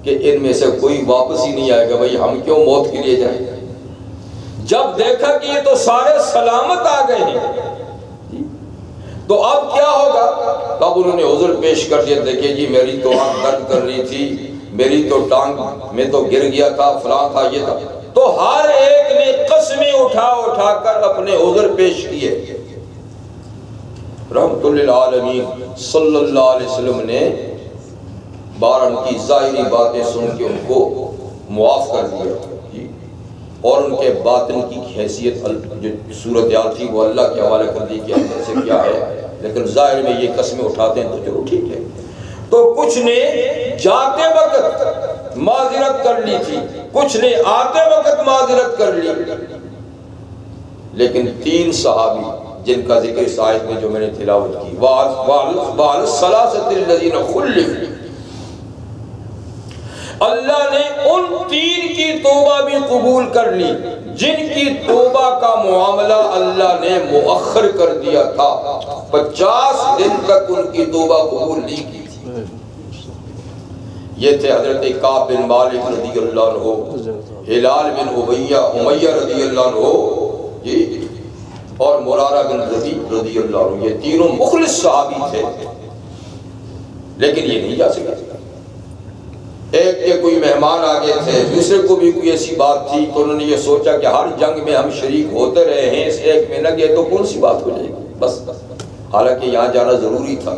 کہ ان میں سے کوئی واپس ہی نہیں آئے گا، بھائی ہم کیوں موت کے لیے جائیں. جب دیکھا کہ یہ تو سارے سلامت آ گئے ہیں تو اب کیا ہوگا؟ تب انہوں نے عذر پیش کر دیا، دیکھیں جی میری تو آنکھ درد کر رہی تھی، میری تو ٹانگ میں تو گر گیا تھا، فلاں تھا، یہ تھا. تو ہر ایک نے قسمیں اٹھا کر اپنے عذر پیش کیے. رحمت للعالمین صلی اللہ علیہ وسلم نے ان کی ظاہری باتیں سن کے ان کو معاف کر دیا اور ان کے باطن کی حیثیت جو صورتحال تھی وہ اللہ کے حوالے کر دی کہ اندر سے کیا ہے، لیکن ظاہر میں یہ قسمیں اٹھاتے ہیں تو چلو ٹھیک ہے. تو کچھ نے جاتے وقت معذرت کر لی تھی، کچھ نے آتے وقت معذرت کر لی، لیکن 3 صحابی جن کا ذکر اس آیت میں جو میں نے تلاوت کی، وَالثَّلَاثَةِ الَّذِينَ خُلِّفُوا، اللہ نے ان 3 کی توبہ بھی قبول کر لی جن کی توبہ کا معاملہ اللہ نے مؤخر کر دیا تھا. 50 دن تک ان کی توبہ قبول نہیں کی تھی. یہ تھے حضرت کعب بن مالک رضی اللہ عنہ، ہلال بن امیہ رضی اللہ عنہ اور مرارہ بن ربیع رضی اللہ عنہ. یہ تینوں مخلص صحابی تھے لیکن یہ نہیں جا سکے. ایک کے کوئی مہمان آگے تھے، دوسرے کو بھی کوئی ایسی بات تھی تو انہوں نے یہ سوچا کہ ہر جنگ میں ہم شریک ہوتے رہے ہیں، اس ایک میں نہ گئے تو کون سی بات ہو جائے گی، بس حالانکہ یہاں جانا ضروری تھا.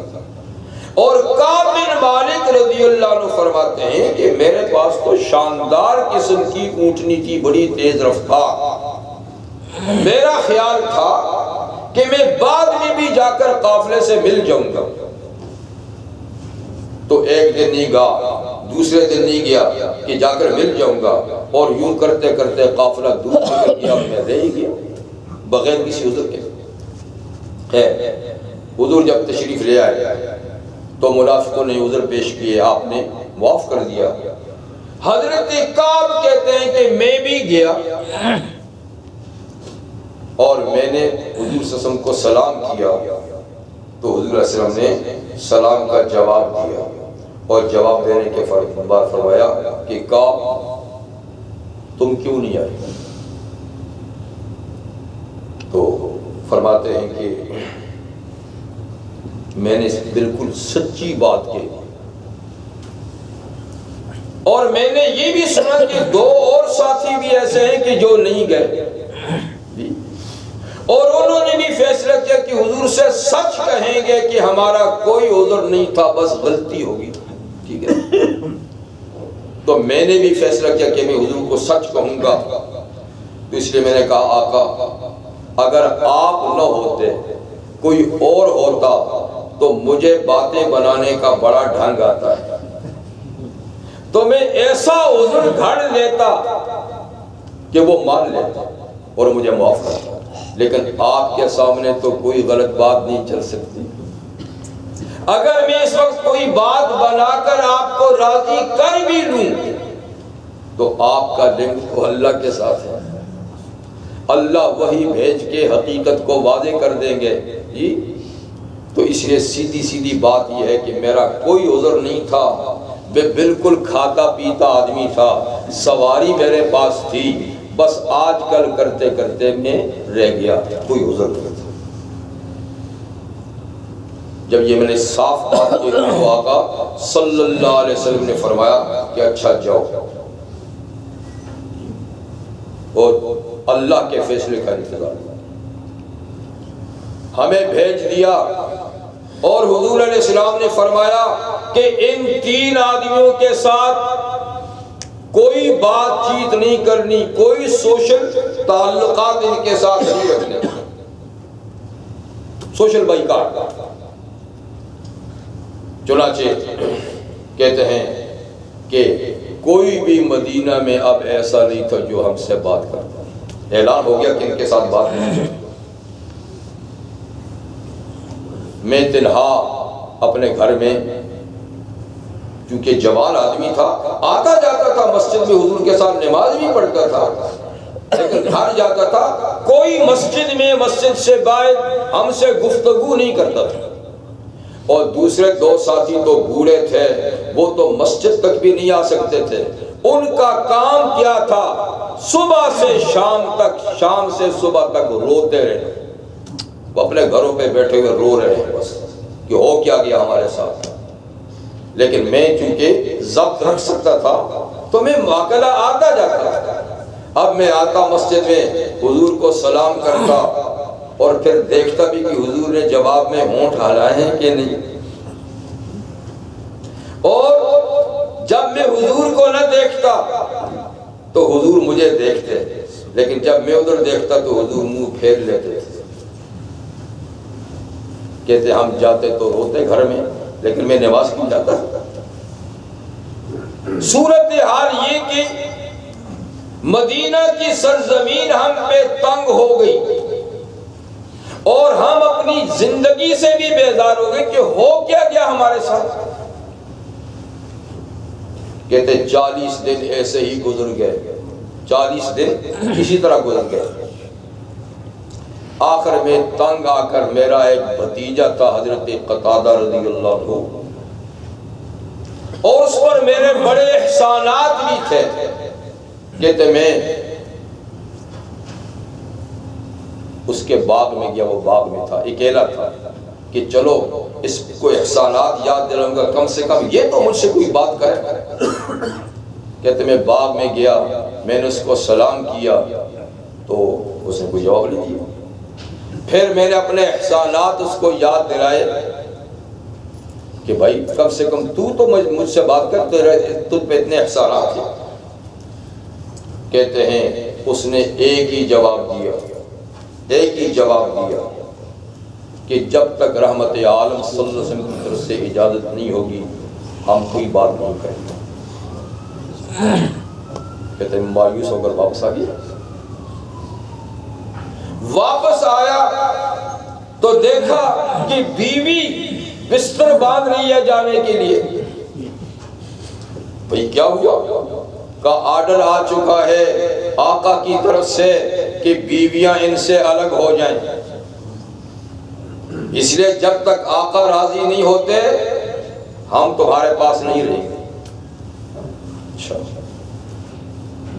اور کعب بن مالک رضی اللہ عنہ فرماتے ہیں کہ میرے پاس تو شاندار قسم کی اونٹنی تھی، بڑی تیز رفتار۔ میرا خیال تھا کہ میں بعد میں بھی جا کر قافلے سے مل جاؤں گا، تو ایک دن نہیں گیا، دوسرے دن نہیں گیا کہ جا کر مل جاؤں گا، اور یوں کرتے کرتے قافلہ دور نکل گیا، میں رہ ہی گیا بغیر کسی عذر کے۔ حضور جب تشریف لے آئے تو منافقوں نے عذر پیش کیے، آپ نے معاف کر دیا۔ حضرت کعب کہتے ہیں کہ میں بھی گیا اور میں نے حضور صلی اللہ علیہ وسلم کو سلام کیا، تو حضور علیہ السلام نے سلام کا جواب دیا، اور جواب دینے کے بعد فرمایا کہ کعب تم کیوں نہیں آئے؟ تو فرماتے ہیں کہ میں نے بالکل سچی بات کی، اور میں نے یہ بھی سنا کہ دو اور ساتھی بھی ایسے ہیں کہ جو نہیں گئے، اور انہوں نے بھی فیصلہ کیا کہ حضور سے سچ کہیں گے کہ ہمارا کوئی عذر نہیں تھا، بس غلطی ہوگی، ٹھیک ہے۔ تو میں نے بھی فیصلہ کیا کہ میں حضور کو سچ کہوں گا، تو اس لیے میں نے کہا آقا اگر آپ نہ ہوتے کوئی اور ہوتا تو مجھے باتیں بنانے کا بڑا ڈھنگ آتا ہے، تو میں ایسا عذر گھڑ لیتا کہ وہ مان لیتا اور مجھے معاف کرتا، لیکن آپ کے سامنے تو کوئی غلط بات نہیں چل سکتی۔ اگر میں اس وقت کوئی بات بنا کر آپ کو راضی کر بھی لوں تو آپ کا لنک تو اللہ کے ساتھ ہے، اللہ وہی بھیج کے حقیقت کو واضح کر دیں گے جی۔ تو اس لیے سیدھی سیدھی بات یہ ہے کہ میرا کوئی عذر نہیں تھا، میں بالکل کھاتا پیتا آدمی تھا، سواری میرے پاس تھی، بس آج کل کرتے کرتے میں رہ گیا، کوئی عذر نہیں تھا۔ جب یہ میں نے صاف بات کی تو آقا صلی اللہ علیہ وسلم نے فرمایا کہ اچھا جاؤ، اور اللہ کے فیصلے کا انتظار، ہمیں بھیج دیا، اور حضور علیہ السلام نے فرمایا کہ ان تین آدمیوں کے ساتھ کوئی بات چیت نہیں کرنی، کوئی سوشل تعلقات ان کے ساتھ نہیں رکھنے، سوشل بائیکاٹ۔ چنانچہ کہتے ہیں کہ کوئی بھی مدینہ میں اب ایسا نہیں تھا جو ہم سے بات کرتا، اعلان ہو گیا کہ ان کے ساتھ بات نہیں کرتا۔ میں تنہا اپنے گھر میں، کیونکہ جوان آدمی تھا، آتا جاتا تھا مسجد میں، حضور کے ساتھ نماز بھی پڑھتا تھا، لیکن گھر جاتا تھا، کوئی مسجد میں مسجد سے باہر ہم سے گفتگو نہیں کرتا تھا۔ اور دوسرے دو ساتھی تو بوڑھے تھے، وہ تو مسجد تک بھی نہیں آ سکتے تھے، ان کا کام کیا تھا؟ صبح سے شام تک، شام سے صبح تک روتے رہے، وہ اپنے گھروں پہ بیٹھے ہوئے رو رہے ہیں بس کہ ہو کیا گیا ہمارے ساتھ۔ لیکن میں چونکہ ضبط رکھ سکتا تھا تو میں واقعہ آتا جاتا، اب میں آتا مسجد میں، حضور کو سلام کرتا، اور پھر دیکھتا بھی کہ حضور نے جواب میں ہونٹ ہلائے ہیں کہ نہیں، اور جب میں حضور کو نہ دیکھتا تو حضور مجھے دیکھتے، لیکن جب میں ادھر دیکھتا تو حضور منہ پھیر لیتے تھے، کہتے ہم جاتے تو روتے گھر میں، لیکن میں نماز کیوں جاتا۔ صورتحال یہ کہ مدینہ کی سرزمین ہم پہ تنگ ہو گئی، اور ہم اپنی زندگی سے بھی بیزار ہو گئے کہ ہو کیا گیا ہمارے ساتھ۔ کہتے 40 دن ایسے ہی گزر گئے، 40 دن اسی طرح گزر گئے۔ آخر میں تنگ آ کر میرا ایک بھتیجا تھا حضرت قتادہ رضی اللہ عنہ، اور اس پر میرے بڑے احسانات بھی تھے، کہتے میں اس کے باغ میں گیا، وہ باغ میں تھا، اکیلا تھا، کہ چلو اس کو احسانات یاد دلاؤں گا، کم سے کم یہ تو مجھ سے کوئی بات کرے۔ کہتے میں باغ میں گیا، میں نے اس کو سلام کیا تو اس نے کوئی جواب نہیں دیا۔ پھر میں نے اپنے احسانات اس کو یاد دلائے کہ بھائی کم سے کم تو مجھ سے بات کر، تجھ پہ اتنے احسانات ہیں۔ کہتے ہیں اس نے ایک ہی جواب دیا کہ جب تک رحمت عالم صلی اللہ علیہ وسلم کی طرف سے اجازت نہیں ہوگی ہم کوئی بات نہیں کریں گے۔ کہتے ہیں مایوس ہو کر واپس آ گیا۔ واپس آیا تو دیکھا کہ بیوی بستر باندھ رہی ہے جانے کے لیے۔ بھئی کیا ہوا؟ کا آرڈر آ چکا ہے آقا کی طرف سے کہ بیویاں ان سے الگ ہو جائیں، اس لیے جب تک آقا راضی نہیں ہوتے ہم تمہارے پاس نہیں رہیں گے۔ اچھا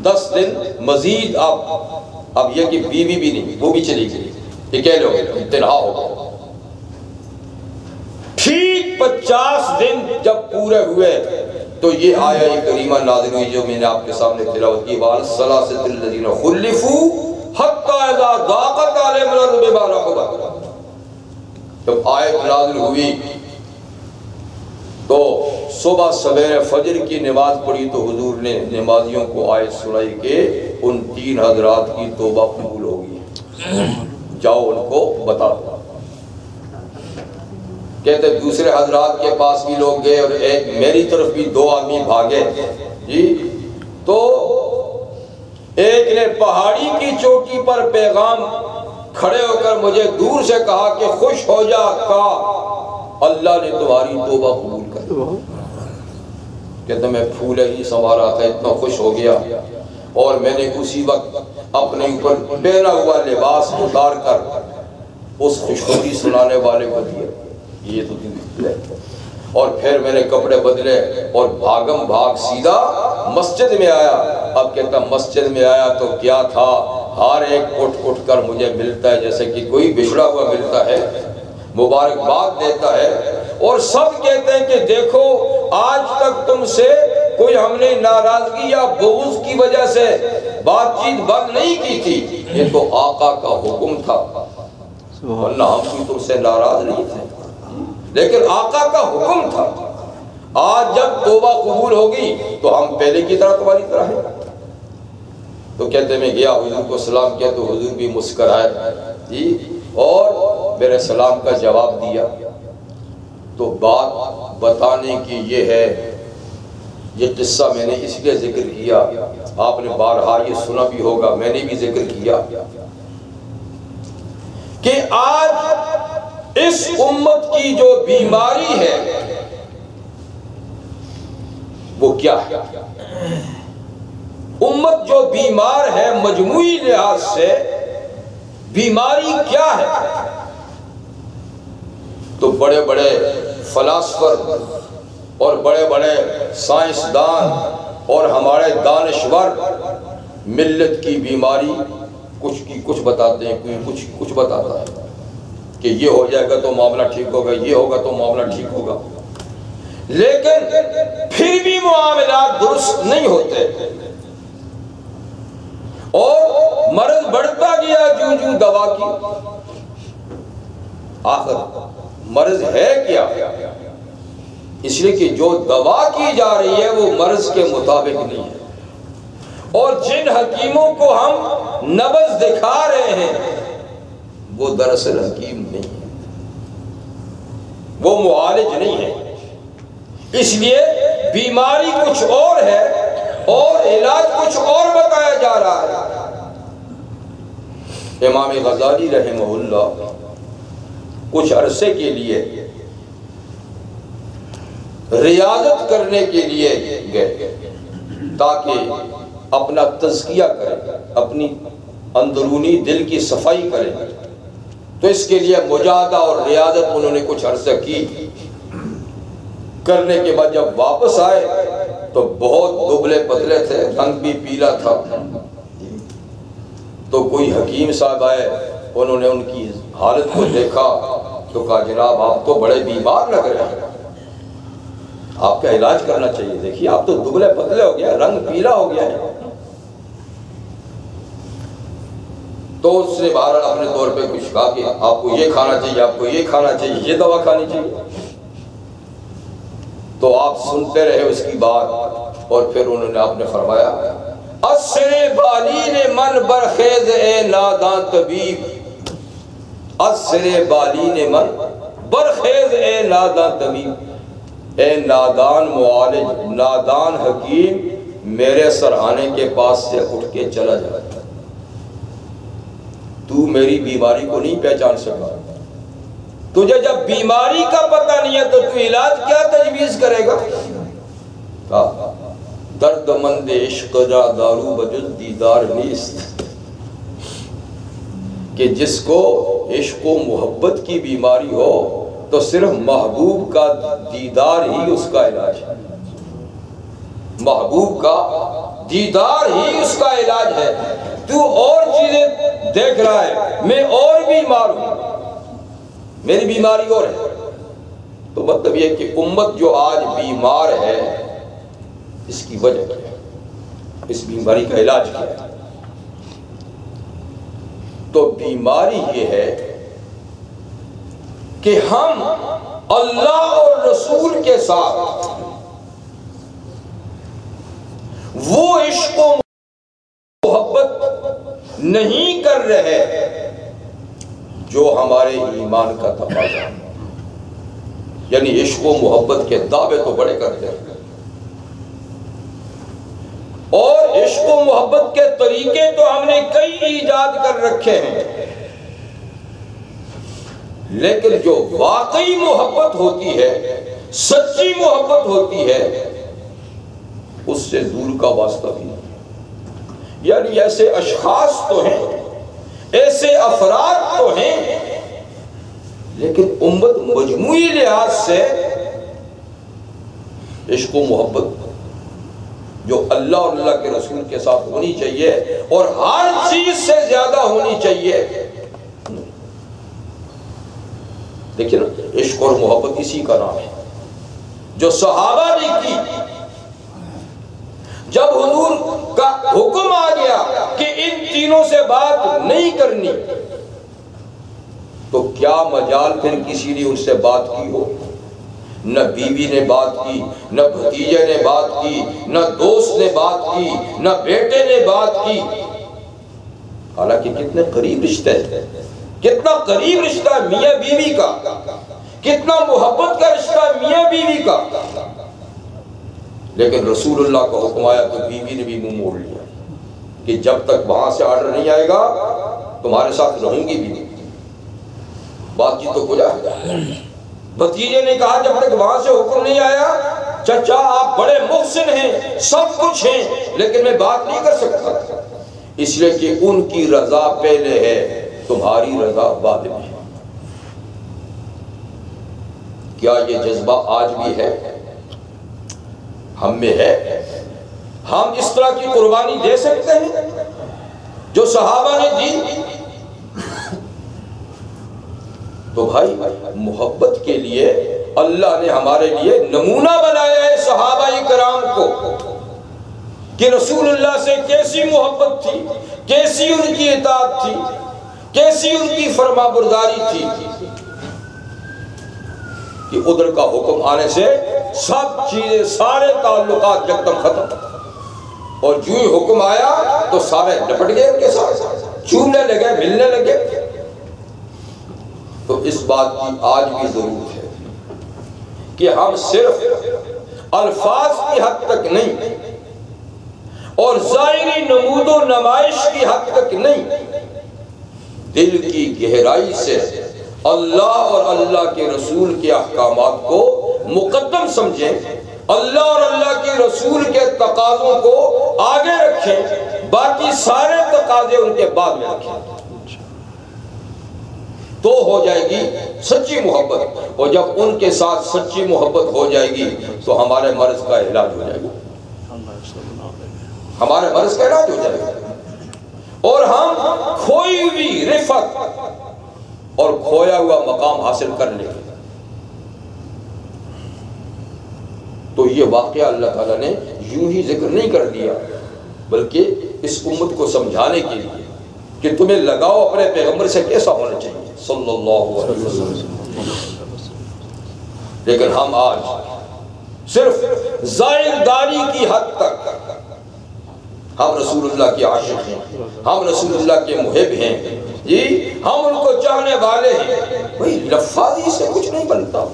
10 دن مزید اب یہ کہ بیوی بھی نہیں، وہ بھی چلی گئی، اکیلے ہو گئے، تنہا ہو گئے۔ ٹھیک 50 دن جب پورے ہوئے تو یہ آیہ کریمہ نازل ہوئی جو میں نے آپ کے سامنے تلاوت کی، وَالثَّلَاثَةُ الَّذِينَ خُلِّفُوا حَتَّىٰ إِذَا ضَاقَتْ عَلَيْهِمُ الْأَرْضُ بِمَا رَحُبَتْ۔ جب آیت نازل ہوئی تو صبح سویرے فجر کی نماز پڑھی تو حضور نے نمازیوں کو آیت سنائی کہ ان 3 حضرات کی توبہ قبول ہوگی، جاؤ ان کو بتا دو۔ کہتے دوسرے حضرات کے پاس بھی لوگ گئے اور ایک میری طرف بھی 2 آدمی بھاگے جی، تو ایک نے پہاڑی کی چوٹی پر پیغام کھڑے ہو کر مجھے دور سے کہا کہ خوش ہو جا، کہا اللہ نے تمہاری توبہ قبول کر۔ کہتے میں پھولے ہی سنوارا تھا، اتنا خوش ہو گیا، اور میں نے اسی وقت اپنے اوپر پہنا ہوا لباس اتار کر اس خوشخبری سنانے والے کو دیا، یہ تو دل ہے، اور پھر میں نے کپڑے بدلے اور بھاگم بھاگ سیدھا مسجد میں آیا۔ اب کہتا مسجد میں آیا تو کیا تھا، ہر ایک اٹھ کر مجھے ملتا ہے جیسے کہ کوئی بچھڑا ہوا ملتا ہے، مبارکباد دیتا ہے، اور سب کہتے ہیں کہ دیکھو آج تک تم سے کوئی ہم نے ناراضگی یا بغض کی وجہ سے بات چیت بند نہیں کی تھی، یہ تو آقا کا حکم تھا، ورنہ ہم بھی تم سے ناراض نہیں تھے، لیکن آقا کا حکم تھا۔ آج جب توبہ قبول ہوگی تو ہم پہلے کی طرح تمہاری طرح ہیں۔ تو کہتے میں گیا حضور کو سلام کیا تو حضور بھی مسکرائے جی، اور میرے سلام کا جواب دیا۔ تو بات بتانے کی یہ ہے، یہ قصہ میں نے اس لیے ذکر کیا، آپ نے بارہا یہ سنا بھی ہوگا، میں نے بھی ذکر کیا کہ آج اس امت کی جو بیماری ہے وہ کیا ہے؟ امت جو بیمار ہے مجموعی لحاظ سے بیماری کیا ہے؟ تو بڑے بڑے فلاسفر اور بڑے بڑے سائنسدان اور ہمارے دانشور ملت کی بیماری کچھ کی کچھ بتاتے ہیں، کوئی کچھ بتاتا ہے کہ یہ ہو جائے گا تو معاملہ ٹھیک ہوگا، یہ ہوگا تو معاملہ ٹھیک ہوگا، لیکن پھر بھی معاملات درست نہیں ہوتے، اور مرض بڑھتا گیا جو دوا کی۔ آخر مرض ہے کیا؟ اس لیے کہ جو دوا کی جا رہی ہے وہ مرض کے مطابق نہیں ہے، اور جن حکیموں کو ہم نبض دکھا رہے ہیں وہ دراصل حکیم نہیں ہے، وہ معالج نہیں ہے۔ اس لیے بیماری کچھ اور ہے اور علاج کچھ اور بتایا جا رہا ہے۔ امام غزالی رحمہ اللہ کچھ عرصے کے لیے ریاضت کرنے کے لیے گئے تاکہ اپنا تزکیہ کریں، اپنی اندرونی دل کی صفائی کریں، تو اس کے لیے مجاہدہ اور ریاضت انہوں نے کچھ عرصہ کی۔ کرنے کے بعد جب واپس آئے تو بہت دبلے پتلے تھے، رنگ بھی پیلا تھا، تو کوئی حکیم صاحب آئے، انہوں نے ان کی حالت کو دیکھا تو کہا جناب آپ تو بڑے بیمار لگ رہے ہیں، آپ کا علاج کرنا چاہیے، دیکھیے آپ تو دبلے پتلے ہو گیا، رنگ پیلا ہو گیا ہے۔ تو اس نے بہرحال اپنے طور پہ کچھ کہا کہ آپ کو یہ کھانا چاہیے، آپ کو یہ کھانا چاہیے، یہ دوا کھانی چاہیے۔ تو آپ سنتے رہے اس کی بات، اور پھر انہوں نے آپ نے فرمایا اسر بالین من برخیز اے نادان طبیب، اسر بالین من برخیز اے نادان طبیب، اے نادان معالج، نادان حکیم، میرے سرہانے کے پاس سے اٹھ کے چلا جا، تو میری بیماری کو نہیں پہچان سکا، تجھے جب بیماری کا پتہ نہیں ہے تو تو علاج کیا تجویز کرے گا؟ درد مند عشق را دارو بجز دیدار نیست، کہ جس کو عشق و محبت کی بیماری ہو تو صرف محبوب کا دیدار ہی اس کا علاج ہے، محبوب کا دیدار ہی اس کا علاج ہے۔ تو اور چیزیں دیکھ رہا ہے، میں اور بیمار ہوں، میری بیماری اور ہے، تو مطلب یہ کہ امت جو آج بیمار ہے اس کی وجہ کیا ہے، اس بیماری کا علاج کیا ہے؟ تو بیماری یہ ہے کہ ہم اللہ اور رسول کے ساتھ وہ عشق و محبت نہیں کر رہے جو ہمارے ایمان کا تقاضا ہے، یعنی عشق و محبت کے دعوے تو بڑے کرتے ہیں اور عشق و محبت کے طریقے تو ہم نے کئی ایجاد کر رکھے ہیں، لیکن جو واقعی محبت ہوتی ہے، سچی محبت ہوتی ہے، اس سے دور کا واسطہ بھی نہیں۔ یعنی ایسے اشخاص تو ہیں، ایسے افراد تو ہیں، لیکن امت مجموعی لحاظ سے عشق و محبت جو اللہ اور اللہ کے رسول کے ساتھ ہونی چاہیے اور ہر چیز سے زیادہ ہونی چاہیے، دیکھیں نا، عشق اور محبت اسی کا نام ہے جو صحابہ نے کی۔ جب حضور کا حکم آ گیا کہ ان تینوں سے بات نہیں کرنی، تو کیا مجال پھر کسی نے ان سے بات کی ہو؟ نہ بیوی نے بات کی، نہ بھتیجے نے بات کی، نہ دوست نے بات کی، نہ بیٹے نے بات کی، حالانکہ کتنے قریب رشتے ہیں، کتنا قریب رشتہ ہے میاں بیوی کا، کتنا محبت کا رشتہ ہے میاں بیوی کا، لیکن رسول اللہ کا حکم آیا تو بیوی نے بھی منہ موڑ لیا کہ جب تک وہاں سے آرڈر نہیں آئے گا تمہارے ساتھ رہوں گی بھی نہیں، بات چیت تو کھلا ہے۔ بھتیجے نے کہا جب تک وہاں سے حکم نہیں آیا، چچا آپ بڑے محسن ہیں، سب کچھ ہیں، لیکن میں بات نہیں کر سکتا، اس لیے کہ ان کی رضا پہلے ہے، تمہاری رضا بعد میں ہے۔ کیا یہ جذبہ آج بھی ہے؟ ہم میں ہے؟ ہم اس طرح کی قربانی دے سکتے ہیں جو صحابہ نے دی؟ تو بھائی محبت کے لیے اللہ نے ہمارے لیے نمونہ بنایا ہے صحابہ کرام کو کہ رسول اللہ سے کیسی محبت تھی، کیسی ان کی اطاعت تھی، کیسی ان کی فرما برداری تھی، کہ ادھر کا حکم آنے سے سب چیزیں، سارے تعلقات یکدم ختم، اور جو ہی حکم آیا تو سارے لپٹ گئے ان کے ساتھ، چومنے لگے، ملنے لگے۔ تو اس بات کی آج بھی ضرورت ہے کہ ہم صرف الفاظ کی حد تک نہیں اور ظاہری نمود و نمائش کی حد تک نہیں، دل کی گہرائی سے اللہ اور اللہ کے رسول کے احکامات کو مقدم سمجھیں، اللہ اور اللہ کے رسول کے تقاضوں کو آگے رکھیں، باقی سارے تقاضے ان کے بعد میں رکھیں، تو ہو جائے گی سچی محبت۔ اور جب ان کے ساتھ سچی محبت ہو جائے گی تو ہمارے مرض کا علاج ہو جائے گا، ہمارے مرض کا علاج ہو جائے گا، اور ہم کھوئی ہوئی رفت اور کھویا ہوا مقام حاصل کر لیں گے۔ تو یہ واقعہ اللہ تعالیٰ نے یوں ہی ذکر نہیں کر دیا، بلکہ اس امت کو سمجھانے کے لیے کہ تمہیں لگاؤ اپنے پیغمبر سے کیسا ہونا چاہیے صلی اللہ علیہ وسلم۔ لیکن ہم آج صرف ظاہرداری کی حد تک ہم رسول اللہ کے عاشق ہیں، ہم رسول اللہ کے محب ہیں، جی ہم ان کو چاہنے والے ہیں، بھئی لفاظی سے کچھ نہیں بنتا،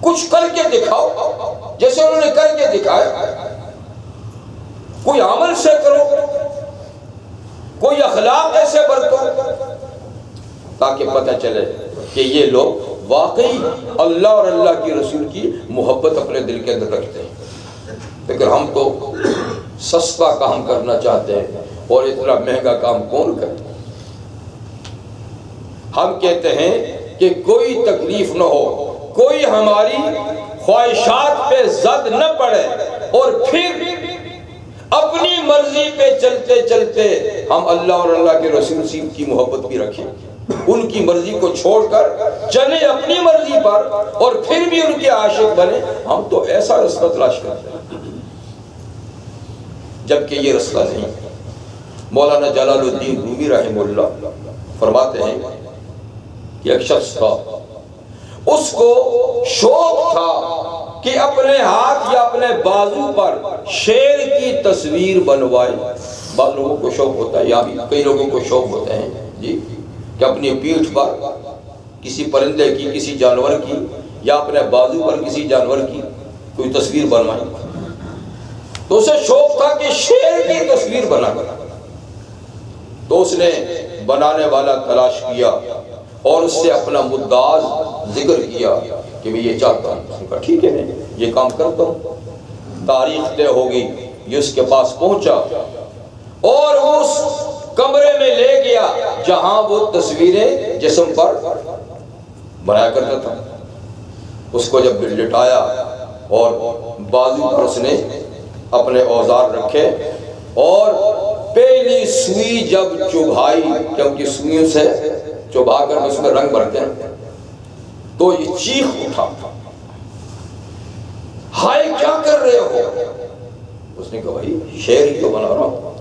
کچھ کر کے دکھاؤ جیسے انہوں نے کر کے دکھایا، کوئی عمل سے کرو، کوئی اخلاق ایسے برتو تاکہ پتہ چلے کہ یہ لوگ واقعی اللہ اور اللہ کی رسول کی محبت اپنے دل کے اندر رکھتے ہیں۔ لیکن ہم تو سستا کام کرنا چاہتے ہیں اور اتنا مہنگا کام کون کرے؟ ہم کہتے ہیں کہ کوئی تکلیف نہ ہو، کوئی ہماری خواہشات پہ زد نہ پڑے، اور پھر اپنی مرضی پہ چلتے چلتے ہم اللہ اور اللہ کے رسول کی محبت بھی رکھیں، ان کی مرضی کو چھوڑ کر چلیں اپنی مرضی پر اور پھر بھی ان کے عاشق بنے۔ ہم تو ایسا رستہ تلاش کرتے ہیں جبکہ یہ رستہ نہیں۔ مولانا جلال الدین رومی رحمہ اللہ فرماتے ہیں کہ ایک شخص تھا، اس کو شوق تھا کہ اپنے ہاتھ یا اپنے بازو پر شیر کی تصویر بنوائے۔ بعض لوگوں کو شوق ہوتا ہے، یا بھی کئی لوگوں کو شوق ہوتے ہیں جی کہ اپنی پیٹھ پر کسی پرندے کی، کسی جانور کی، یا اپنے بازو پر کسی جانور کی کوئی تصویر بنوائے۔ تو اسے شوق تھا کہ شیر کی تصویر بنا کر، تو اس نے بنانے والا تلاش کیا اور اس سے اپنا مدعا ذکر کیا کہ میں یہ چاہتا ہوں۔ اس نے کہا ٹھیک ہے میں یہ کام کرتا ہوں۔ تاریخ طے ہو گئی، یہ اس کے پاس پہنچا اور اس کمرے میں لے گیا جہاں وہ تصویریں جسم پر بنایا کرتا تھا۔ اس کو جب لٹایا اور بازو پر اس نے اپنے اوزار رکھے اور پہلی سوئی جب چبھائی، کیونکہ سوئیوں سے چبھا کر اس میں رنگ بھرتے ہیں، تو یہ چیخ اٹھا، ہائے کیا کر رہے ہو؟ اس نے کہا بھائی شعر ہی تو بنا رہا ہوں،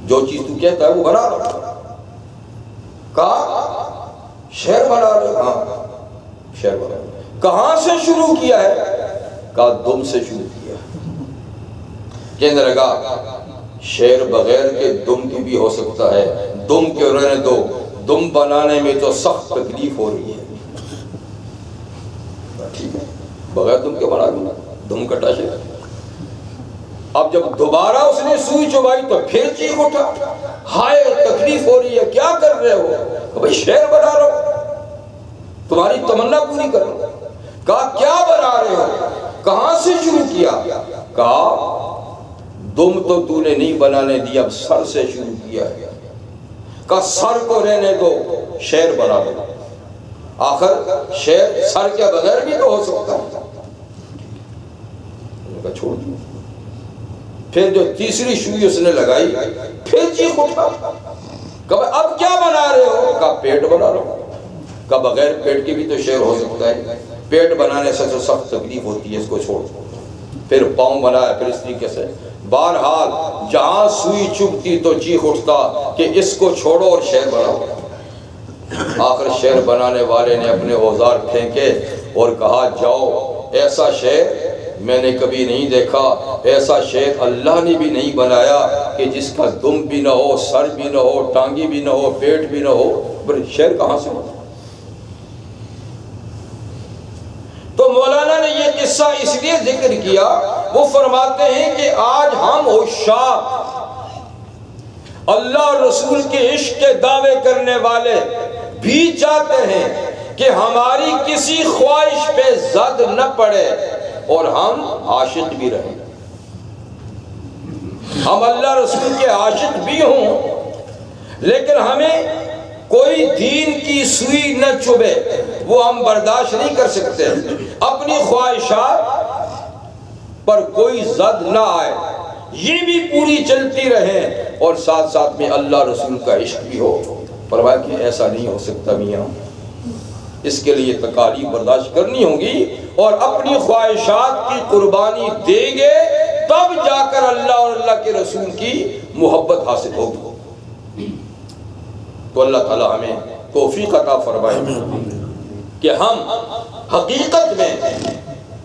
جو چیز تو کہتا ہے وہ بنا رہا ہوں۔ کہا شعر بنا رہے ہو؟ ہاں شعر بنا رہا ہوں۔ کہاں سے شروع کیا ہے؟ کہا دم سے شروع کیا۔ کہنے لگا شعر بغیر کے دم کی بھی ہو سکتا ہے، دم کے رہنے دو، دم بنانے میں تو سخت تکلیف ہو رہی ہے۔ ٹھیک ہے بغیر دم کے بنا دوں، دم کٹا شعر۔ اب جب دوبارہ اس نے سوئی چبائی تو پھر چیخ اٹھا، ہائے تکلیف ہو رہی ہے، کیا کر رہے ہو؟ بھائی شعر بنا رہا ہوں، تمہاری تمنا پوری کروں۔ کہا کیا بنا رہے ہو؟ کہاں سے شروع کیا؟ کہا دم تو نے نہیں بنانے دیا، اب سر سے شروع کیا ہے۔ کہا سر کو رہنے دو، شعر بنا دو۔ آخر شعر سر کے بغیر بھی تو ہو سکتا ہے۔ چھوڑ دو۔ پھر جو تیسری سوئی اس نے لگائی پھر چیخ اٹھا، کہا اب کیا بنا رہے ہو؟ کہا پیٹ بنا رہا ہوں۔ کہا بغیر پیٹ کے بھی تو شعر ہو سکتا ہے، پیٹ بنانے سے تو سخت تکلیف ہوتی ہے، اس کو چھوڑ دو۔ پھر پاؤں بنایا، پھر اس طریقے سے بہرحال جہاں سوئی چبھتی تو چیخ اٹھتا کہ اس کو چھوڑو اور شعر بناؤ۔ آخر شعر بنانے والے نے اپنے اوزار پھینکے اور کہا جاؤ، ایسا شعر میں نے کبھی نہیں دیکھا، ایسا شعر اللہ نے بھی نہیں بنایا کہ جس کا دم بھی نہ ہو، سر بھی نہ ہو، ٹانگی بھی نہ ہو، پیٹ بھی نہ ہو۔ بھئی شعر کہاں سے بنا؟ تو مولانا نے یہ قصہ اس لیے ذکر کیا، وہ فرماتے ہیں کہ آج ہم عشاق، اللہ اور رسول کے عشق کے دعوے کرنے والے بھی چاہتے ہیں کہ ہماری کسی خواہش پہ زد نہ پڑے اور ہم عاشق بھی رہیں، ہم اللہ رسول کے عاشق بھی ہوں، لیکن ہمیں کوئی دین کی سوئی نہ چبھے، وہ ہم برداشت نہیں کر سکتے، اپنی خواہشات پر کوئی زد نہ آئے، یہ بھی پوری چلتی رہے اور ساتھ ساتھ میں اللہ رسول کا عشق بھی ہو۔ فرمایا کہ ایسا نہیں ہو سکتا میاں، اس کے لیے تکالیف برداشت کرنی ہوگی اور اپنی خواہشات کی قربانی دیں گے، تب جا کر اللہ اور اللہ کے رسول کی محبت حاصل ہوگی۔ تو اللہ تعالی ہمیں توفیق عطا فرمائے کہ ہم حقیقت میں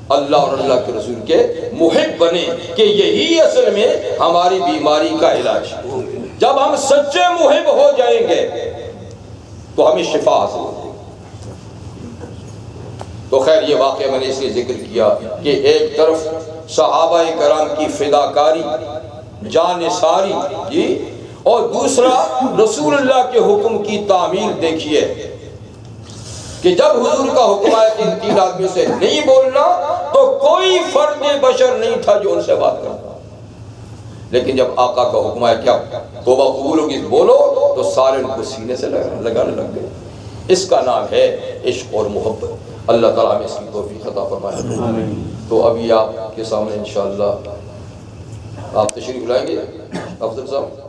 اللہ اور اللہ کے رسول کے محب بنے، کہ یہی اصل میں ہماری بیماری کا علاج ہے۔ جب ہم سچے محب ہو جائیں گے تو ہمیں شفا حاصل ہوگی۔ تو خیر یہ واقعہ میں نے اس لیے ذکر کیا کہ ایک طرف صحابہ کرام کی فداکاری، جان نثاری جی، اور دوسرا رسول اللہ کے حکم کی تعمیل دیکھیے کہ جب حضور کا حکم آیا کہ ان 3 آدمیوں سے نہیں بولنا تو کوئی فرد بشر نہیں تھا جو ان سے بات کرتا، لیکن جب آقا کا حکم آیا کیا توبہ قبول ہوگی بولو، تو سارے ان کو سینے سے لگانے لگ گئے۔ اس کا نام ہے عشق اور محبت۔ اللہ تعالیٰ ہمیں اس کی توفیق عطا فرمائے۔ تو ابھی آپ کے سامنے انشاءاللہ آپ تشریف لائیں گے افضل صاحب۔